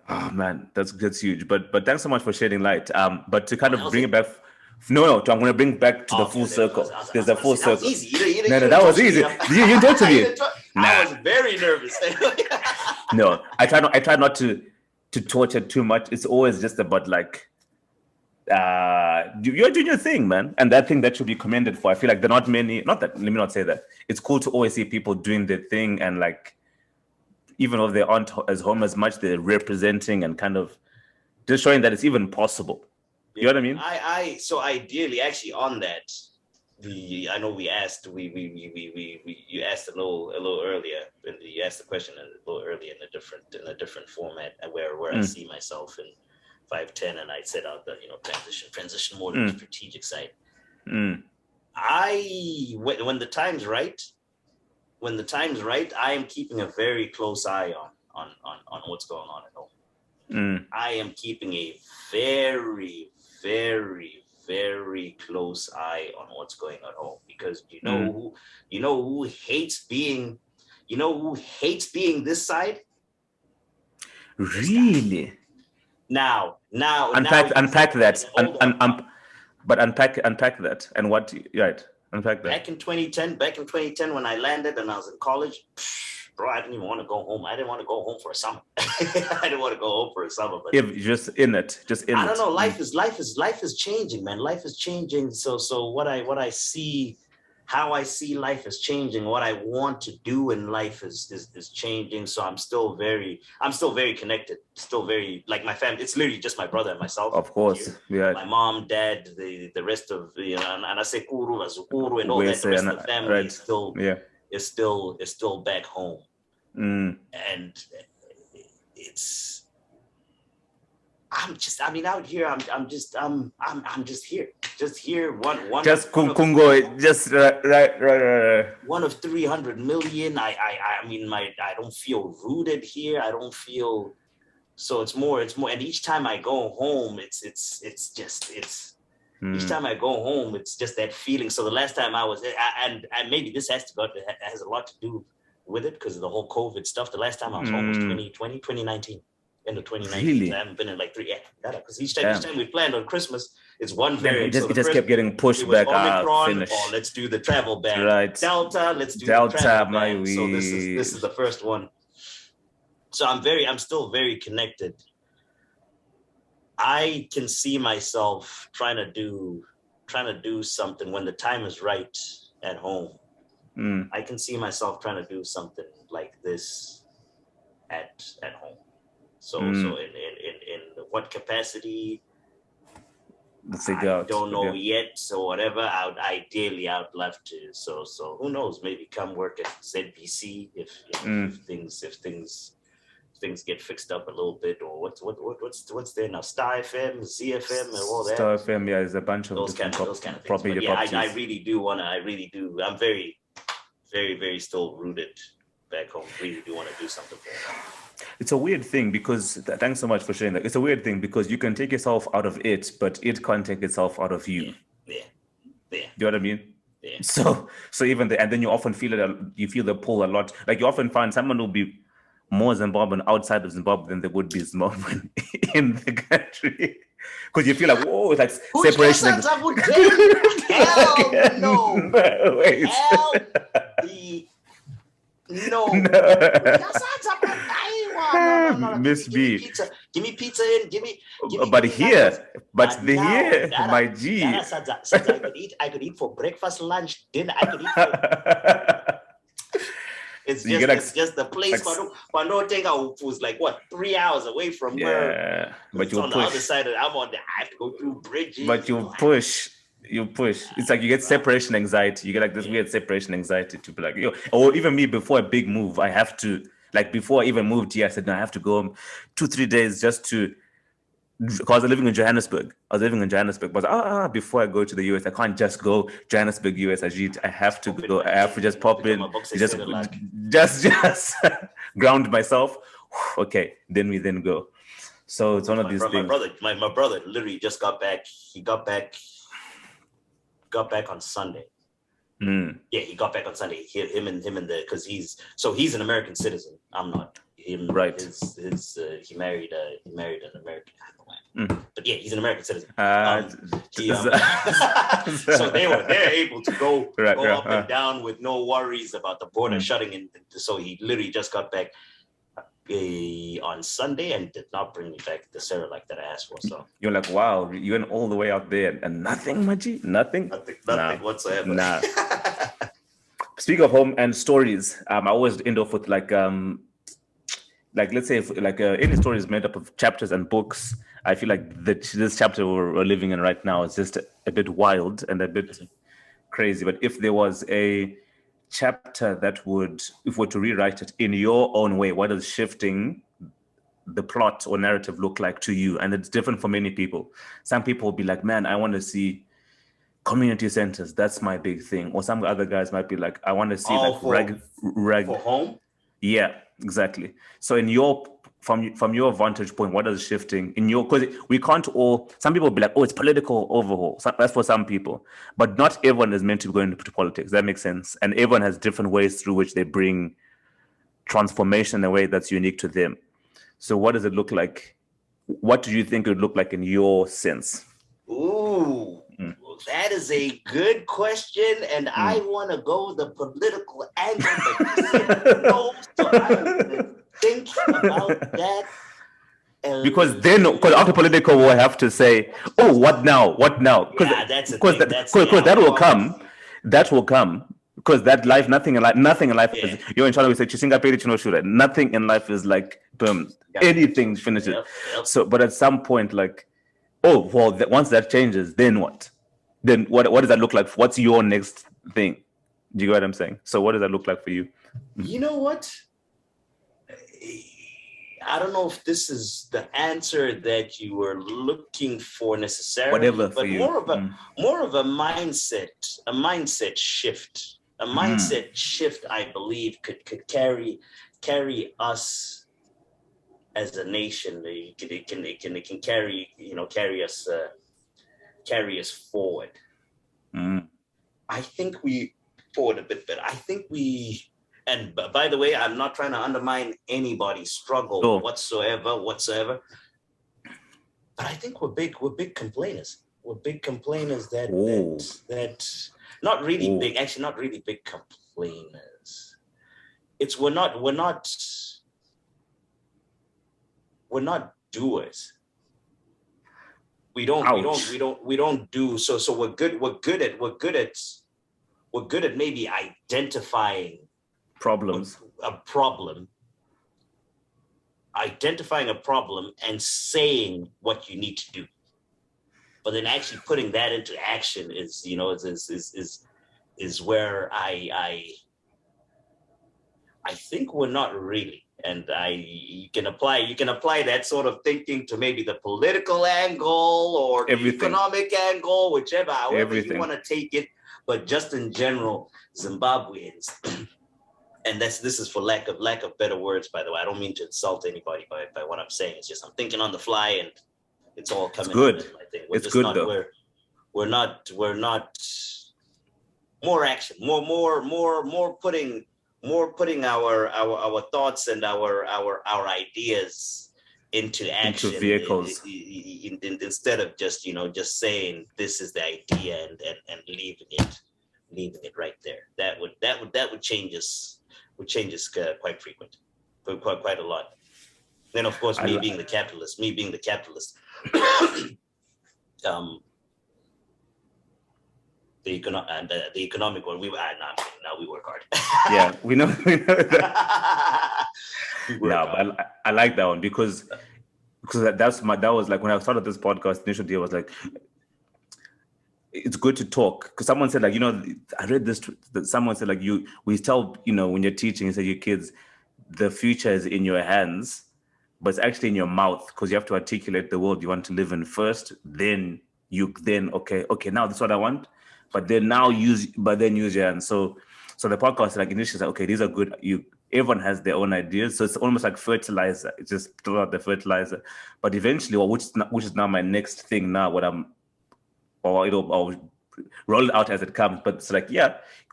Oh man, that's huge. But thanks so much for shedding light. But to kind of bring it back. No, I'm going to bring back to the full circle. There's a full circle. Easy. No, that was easy. You don't to me. I was very nervous. No, I try not to torture too much. It's always just about like, you're doing your thing, man, and that thing that should be commended for. I feel like there are not many. Not that. Let me not say that. It's cool to always see people doing their thing, and like, even though they aren't as home as much, they're representing and kind of just showing that it's even possible. You know what I mean? So ideally, actually, on that, I know you asked a little earlier. You asked the question a little earlier in a different format, where I see myself in 5-10, and I set out the transition more to the strategic side. When the time's right, I am keeping a very close eye on what's going on at home. I am keeping a very, very, very close eye on what's going on at home, because you know who hates being this side? Really? Now unpack that. But unpack that and what, right? Unpack that. Back in 2010 when I landed and I was in college, bro, I didn't even want to go home. I didn't want to go home for a summer. I didn't want to go home for a summer. But just in it. I don't know. Life is changing, man. Life is changing. So what I see, how I see life is changing. What I want to do in life is changing. So I'm still very connected. Still very, like, my family. It's literally just my brother and myself. Of course, yeah. My mom, dad, the rest of and I say Kuru, Azukuru, and all that. The rest of the family is still back home. And out here, I'm just here. Just here, one. Just Kungo, just right. One of 300 million. I don't feel rooted here. I don't feel So it's more, and each time I go home, each time I go home, it's just that feeling. So the last time I was, and maybe this has a lot to do with it because of the whole COVID stuff. The last time I was home was 2019, end of 2019. Really? So I haven't been in like 3 years. Because each time we planned on Christmas, it's one variant. It just kept getting pushed back. Omicron, let's do the travel ban. Right. Delta, let's do the travel ban. So this is the first one. So I'm still very connected. I can see myself trying to do something when the time is right at home. I can see myself trying to do something like this at home. So in what capacity? I don't know yet. So whatever, ideally I would love to. So who knows? Maybe come work at ZBC if things get fixed up a little bit, or what's there now? Star FM, ZFM, and all that. Star FM, yeah, there's a bunch of those kind of things. But yeah, I really do. I'm very, very, very still rooted back home. Really do want to do something for them. It's a weird thing because thanks so much for sharing that. It's a weird thing because you can take yourself out of it, but it can't take itself out of you. Yeah. Do you know what I mean? Yeah. So even and then you often feel it. You feel the pull a lot. Like you often find someone will be more Zimbabwean outside of Zimbabwe than they would be Zimbabwean in the country. Because you feel like, whoa, it's like separation. Hell no. Wait. Hell no. No. Miss B. Give me pizza in. Give me. But here, my G. I could eat for breakfast, lunch, dinner. I could eat for. It's just the place. Panotenga was like what 3 hours away from where. But you on the other side. I have to go through bridges. But you push. It's like you get separation anxiety. You get like this weird separation anxiety to be like, or even me before a big move, I have to, like before I even moved here, I said, no, I have to go 2-3 days just to, because I was living in Johannesburg. But before I go to the US, I can't just go Johannesburg, US. I have to go. I have to just pop in, just ground myself. Okay, then we go. So it's one of these things. My brother literally just got back. He got back on Sunday. Yeah, he got back on Sunday. Him and because he's an American citizen. I'm not. Him, right. He married an American. But yeah, he's an American citizen. So they're able to go up and down with no worries about the border shutting in. So he literally just got back on Sunday and did not bring me back the Cerelac that I asked for. So you're like, wow, you went all the way out there and nothing, Maji? Nothing whatsoever. Nah. Speaking of home and stories, I always end off with like let's say any story is made up of chapters and books. I feel like this chapter we're living in right now is just a bit wild and a bit crazy. But if there was a chapter that would, if we were to rewrite it in your own way, what does shifting the plot or narrative look like to you? And it's different for many people. Some people will be like, man, I want to see community centers. That's my big thing. Or some other guys might be like, I want to see for home. Yeah, exactly. So in your from your vantage point, what is shifting in your, because we can't all, some people will be like, oh, it's political overhaul. So that's for some people, but not everyone is meant to go into politics. That makes sense. And everyone has different ways through which they bring transformation in a way that's unique to them. So what does it look like? What do you think it would look like in your sense? Ooh, that is a good question. And I want to go the political angle, but you said no, so I think about that. Because after political, we'll have to say, oh, what now? What now? Yeah, that's because that will come. That will come. Because that life, nothing in life is, you're in China, we say, nothing in life is like, anything finishes. Yep. So, but at some point, like, oh, well, once that changes, then what? Then what does that look like? What's your next thing? Do you get what I'm saying? So what does that look like for you? You know what? I don't know if this is the answer that you were looking for necessarily. Whatever but for you. More of a mindset shift. A mindset shift, I believe, could carry us as a nation. It can carry, carry us forward. I think we forward a bit better. I think we, and by the way, I'm not trying to undermine anybody's struggle whatsoever. But I think we're big complainers. We're big complainers that not really big, actually not really big complainers. It's we're not doers. We don't do so we're good at maybe identifying identifying a problem and saying what you need to do, but then actually putting that into action is where I think we're not really. And you can apply that sort of thinking to maybe the political angle or the economic angle, however you want to take it. But just in general, Zimbabweans, and this is for lack of better words, by the way. I don't mean to insult anybody by what I'm saying. It's just I'm thinking on the fly, and it's all coming. It's good. I think It's good though. We're not more action, more putting our thoughts and our ideas into action, into vehicles, instead of just saying this is the idea and leaving it right there. That would change us. Would change us quite a lot. Then of course, me being the capitalist, the economic one, we work hard. Yeah, we know that. But I like that one because that was like when I started this podcast. Initially, I was like, it's good to talk, because someone said like, I read this. Someone said like we tell when you're teaching, you say your kids, the future is in your hands, but it's actually in your mouth, because you have to articulate the world you want to live in first. Then okay, now this is what I want. But then use your hands. So the podcast, like initially, like, okay, these are good. Everyone has their own ideas, so it's almost like fertilizer. It's just throw out the fertilizer. But eventually, which is now my next thing. Now, I'll roll it out as it comes. But it's like,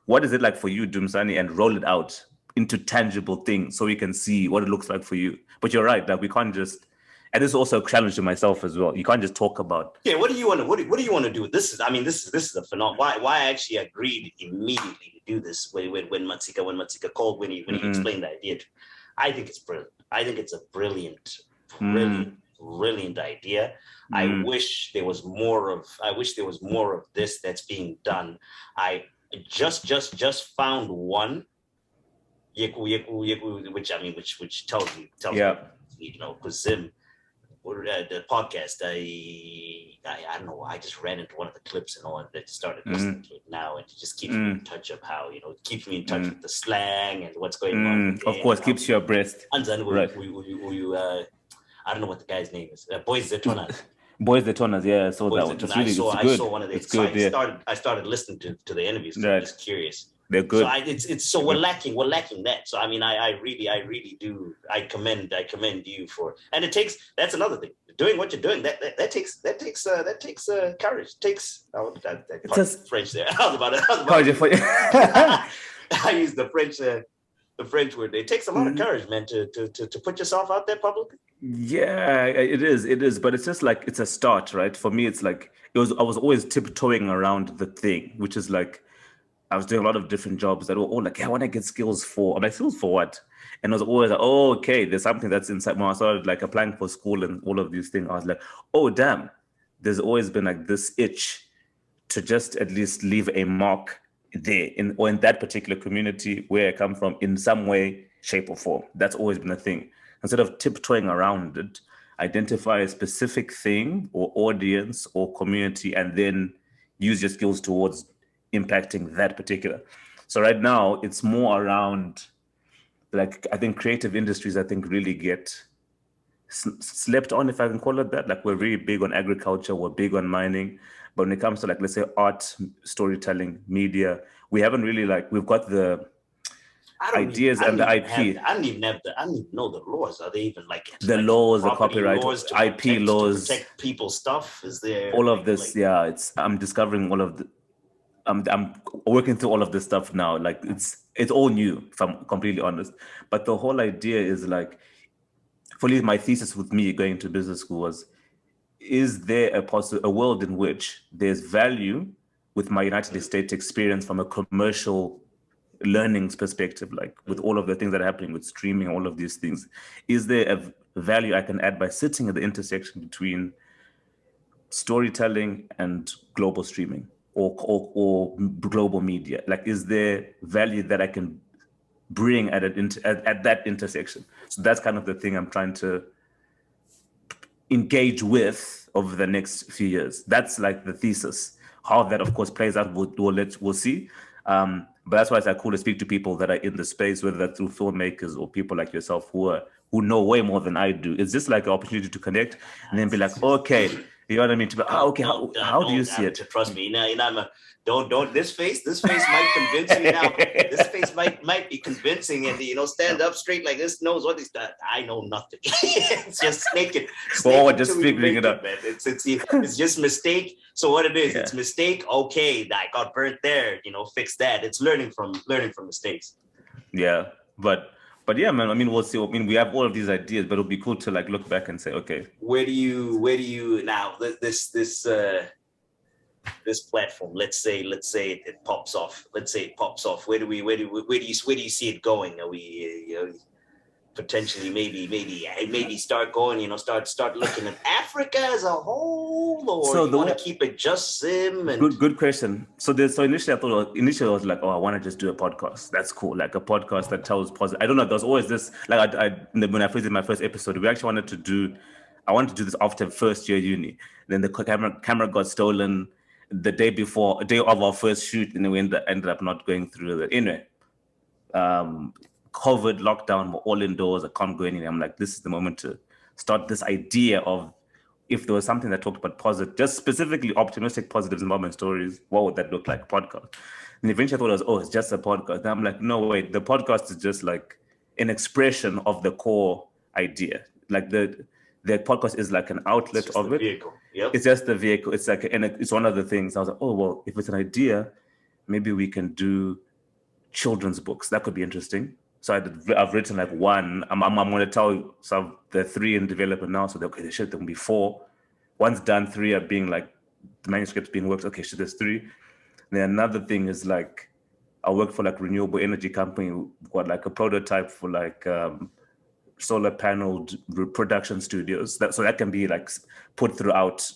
what is it like for you, Dumsani, and roll it out into tangible things so we can see what it looks like for you. But you're right, that we can't just. And this is also a challenge to myself as well. You can't just talk about. Yeah, what do you want to do? This is a phenomenon. Why I actually agreed immediately to do this when Matsika called, when he explained the idea. I think it's brilliant. I think it's a brilliant idea. I wish there was more of this that's being done. I just found one. Which tells me, because Zim. The podcast, I don't know. I just ran into one of the clips and all, and I started listening to it now, and it just keeps me in touch of how it keeps me in touch with the slang and what's going on. Of course, keeps you abreast. Right. I don't know what the guy's name is. Boys Zetonas. Boys Zetonas, yeah. I saw that one. I saw one of the. I started listening to the interviews. Right. I'm just curious. They're good. So we're lacking that. So I mean, I really do. I commend you for, and that's another thing. Doing what you're doing, that takes courage. French there. I was about to I used the French word. It takes a lot of courage, man, to put yourself out there publicly. Yeah, it is. But it's just like, it's a start, right? For me, it's like I was always tiptoeing around the thing, which is like, I was doing a lot of different jobs that were all like, I want to get skills for. I'm like, skills for what? And I was always like, oh, okay, there's something that's inside. When I started like applying for school and all of these things, I was like, oh, damn, there's always been like this itch to just at least leave a mark there in that particular community where I come from in some way, shape or form. That's always been a thing. Instead of tiptoeing around it, identify a specific thing or audience or community, and then use your skills towards impacting that particular. So right now it's more around, like, I think creative industries, I think, really get slept on, if I can call it that. Like, we're really big on agriculture, we're big on mining, but when it comes to, like, let's say art, storytelling, media, we haven't really, like, we've got the ideas and the IP. I don't even know the laws. Are they even like the laws, the property copyright, laws to IP laws, to protect people's stuff? Is there all of this? Yeah, I'm discovering all of the. I'm working through all of this stuff now. Like it's all new, if I'm completely honest. But the whole idea is like, fully my thesis with me going to business school was, is there a world in which there's value with my United States experience from a commercial learning's perspective, like with all of the things that are happening with streaming, all of these things, is there a value I can add by sitting at the intersection between storytelling and global streaming or global media? Like, is there value that I can bring at that intersection? So that's kind of the thing I'm trying to engage with over the next few years. That's like the thesis. How that, of course, plays out, we'll see. But that's why it's like cool to speak to people that are in the space, whether that's through filmmakers or people like yourself who know way more than I do. It's just like an opportunity to connect and then be like, okay, you know what I mean? To be, okay, how do you see it? Trust me, don't. This face might convince you now. This face might be convincing, and stand up straight like this. Knows what he's done. I know nothing. It's just snake just figuring it out. Man. It's just mistake. So what it is, it's mistake. Okay, I got burnt there. Fix that. It's learning from mistakes. Yeah, but yeah, man. I mean, we'll see. I mean, we have all of these ideas, but it'll be cool to like look back and say, okay, where do you now? This platform. Let's say it pops off. Where do you see it going? Are we potentially maybe start going? Start looking at Africa as a whole, or so you want to keep it just Zim? And good question. So initially I was like, oh, I want to just do a podcast. That's cool, like a podcast that tells positive. I don't know. There's always this, like when I first did my first episode, I wanted to do this after first year uni. Then the camera got stolen the day of our first shoot, and then we ended up not going through it. Anyway, COVID, lockdown, we're all indoors. I can't go anywhere. I'm like, this is the moment to start this idea of, if there was something that talked about positive, just specifically optimistic, positive Zimbabwean stories, what would that look like? Podcast. And eventually I thought it's just a podcast. And I'm like, no, wait, the podcast is just like an expression of the core idea. Like the podcast is like an outlet of it. Vehicle. Yep. It's just the vehicle. It's like, and it's one of the things. I was like, oh, well, if it's an idea, maybe we can do children's books. That could be interesting. So I've written like one. I'm going to tell some, the 3 in development now. So there should be 4. One's done, 3 are being like, the manuscript's being worked. Okay, there's 3. Then another thing is like, I work for like renewable energy company. We've got like a prototype for like solar panel production studios. So that can be like put throughout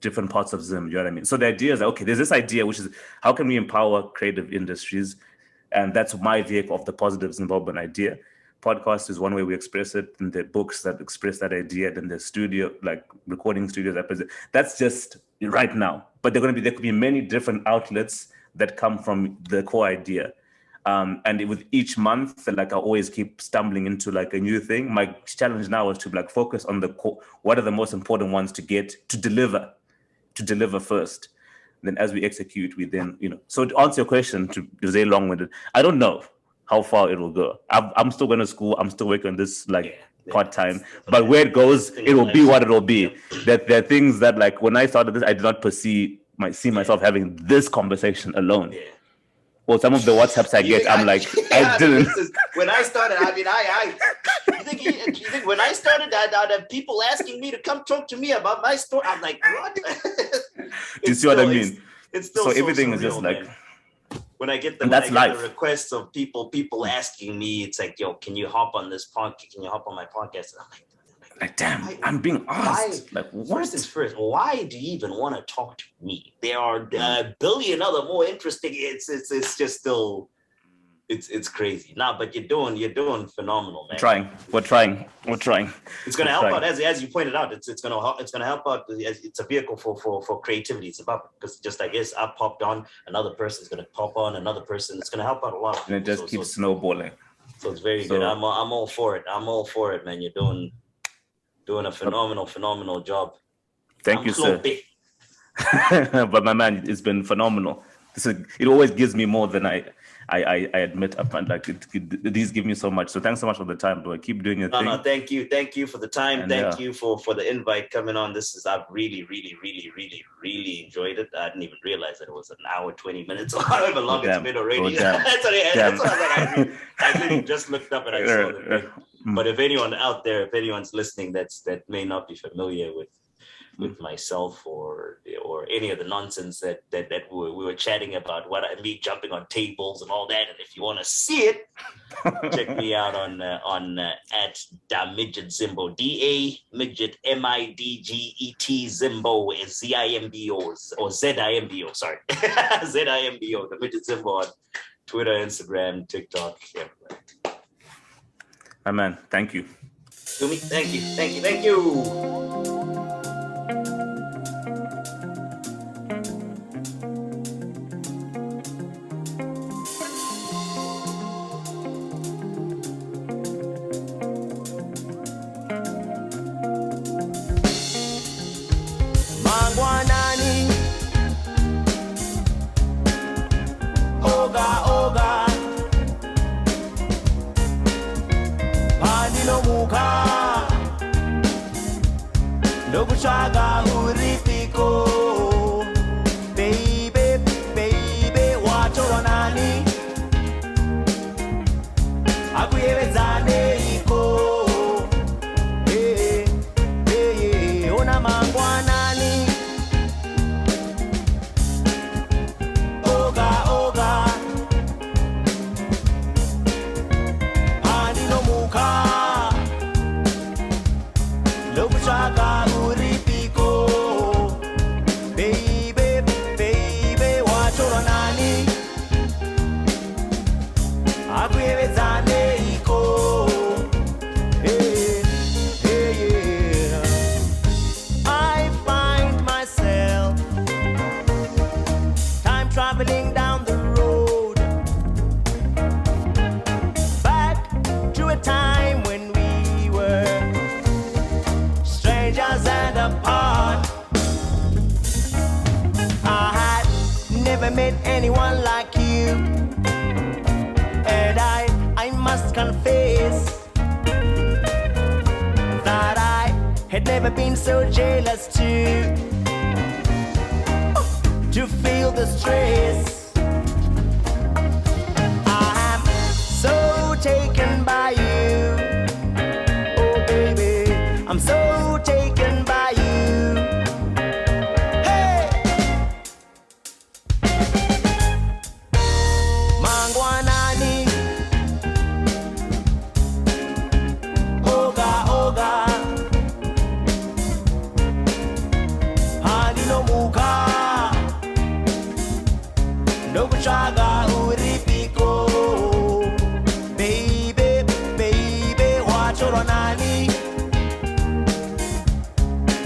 different parts of Zim. You know what I mean? So the idea is, okay, there's this idea, which is how can we empower creative industries? And that's my vehicle of the positive Zimbabwean idea. Podcast is one way we express it, and the books that express that idea, then the studio, like recording studios. That's just right now. But there could be many different outlets that come from the core idea. And with each month, like I always keep stumbling into like a new thing. My challenge now is to like focus on the core. What are the most important ones to deliver first? Then as we execute, we then, so to answer your question, to say long-winded, I don't know how far it will go. I'm still going to school. I'm still working on this part-time, but where it goes, it will be what it will be. There are things that like, when I started this, I did not see myself having this conversation alone. Yeah. Well, some of the WhatsApps I get, I'm like, I didn't. When I started, you think when I started, I'd have people asking me to come talk to me about my story. I'm like, what? Do you see what I mean? It's still so everything is just man. When I get the requests of people asking me, it's like, yo, can you hop on this podcast? Can you hop on my podcast? And I'm like, damn, I'm being asked. Like, what? First is first. Why do you even want to talk to me? There are a billion other more interesting. It's just still, it's crazy. Nah, but you're doing phenomenal, man. We're trying. It's gonna help out, as you pointed out. It's gonna help out. It's a vehicle for creativity. It's about, because just like this, I popped on, another person's gonna pop on, another person. It's gonna help out a lot. And it just keeps snowballing. So it's very good. I'm all for it, man. You're doing a phenomenal job. Thank you, sir. But my man, it's been phenomenal. it always gives me more than I admit up front. Like these give me so much. So thanks so much for the time, bro. Keep doing your thing. No, thank you for the time. And thank you for the invite coming on. I've really enjoyed it. I didn't even realize that it was an hour 20 minutes or however long it's been already. That's what I really just looked up and I saw the thing. But if anyone out there, if anyone's listening that may not be familiar with myself or any of the nonsense that we were chatting about, me jumping on tables and all that, and if you want to see it, check me out on at Midget Zimbo, DA Midget MIDGET Zimbo is ZIMBO or ZIMBO, sorry. ZIMBO, the Midget Zimbo on Twitter, Instagram, TikTok, everywhere. My man, thank you. Thank you. Chaga uripiko, baby, wachoro nani, akuyewezane iko, ona mangwa nani, oga, pani no muka, lobu chaga traveling down the road, back to a time when we were strangers and apart. I had never met anyone like you, and I must confess that I had never been so jealous to feel the stress. I am so taken by you. Oh baby, I'm so taken by you. Hey! Mangwanani, Oga, Hani no muka. Chaga uripiko, baby, wachoro nani,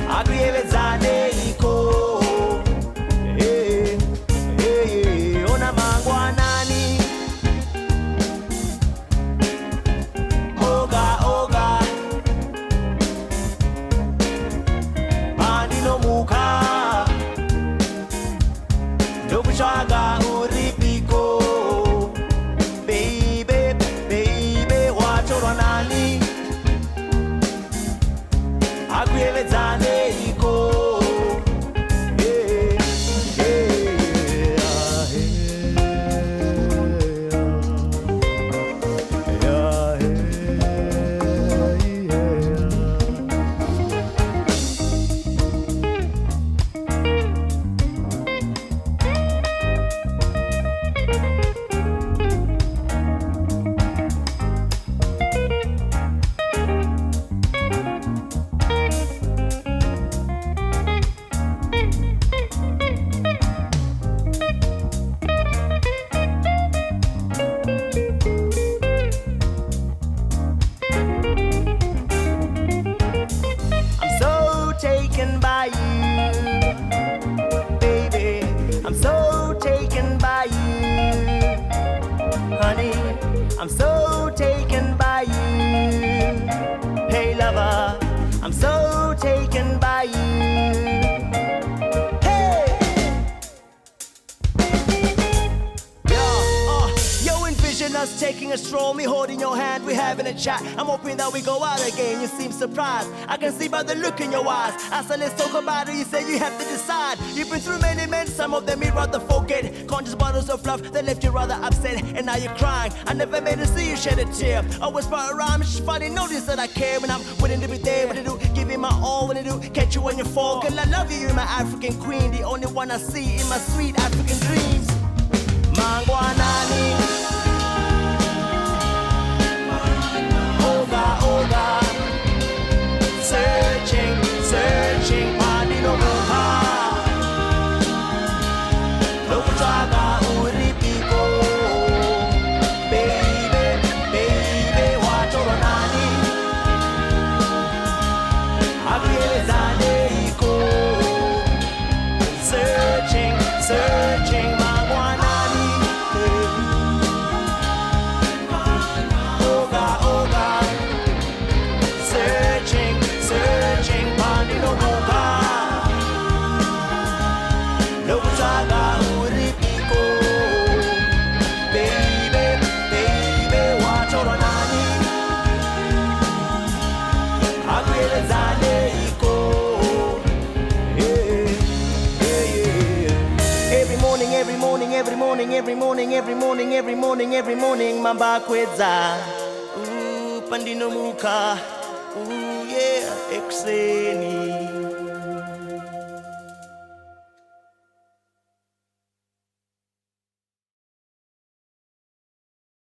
akuyewezane iko, ona mangwa nani, oga, pani no muka, lobu chaga akuyewezane iko. I'm so taken by you. Hey lover, I'm so taken by you. Hey! us taking a stroll, me holding your hand, we having a chat. I'm hoping that we go out again, you seem surprised. I can see by the look in your eyes. I said let's talk about it, you say you have to decide. You've been through many men, some of them you'd rather forget. Conscious bottles of love that left you rather upset, and now you're crying. I never made to see you shed a tear. Always brought a rhyme, it's funny, notice that I care. When I'm willing to be there, what to do, giving my all, what to do, catch you when you fall. Girl, I love you, you're my African queen, the only one I see in my sweet African dreams. Mangwanani, Oga, Oga, searching, searching, Madino Muha, Lokuchaga, Uripipo, baby, baby, Watoronani, Agrielezane Iko, searching, searching, Mangwanani, Oga, Oga, searching, searching, Madino Muha, Lokuchaga, Uripipo, baby, baby, Watoronani, Agrielezane Iko. Yeah, yeah, yeah. Every morning, every morning, every morning, every morning, every morning, every morning, every morning, Mamba Kwedza. Ooh, Pandino Muka. Ooh, yeah, Exeni.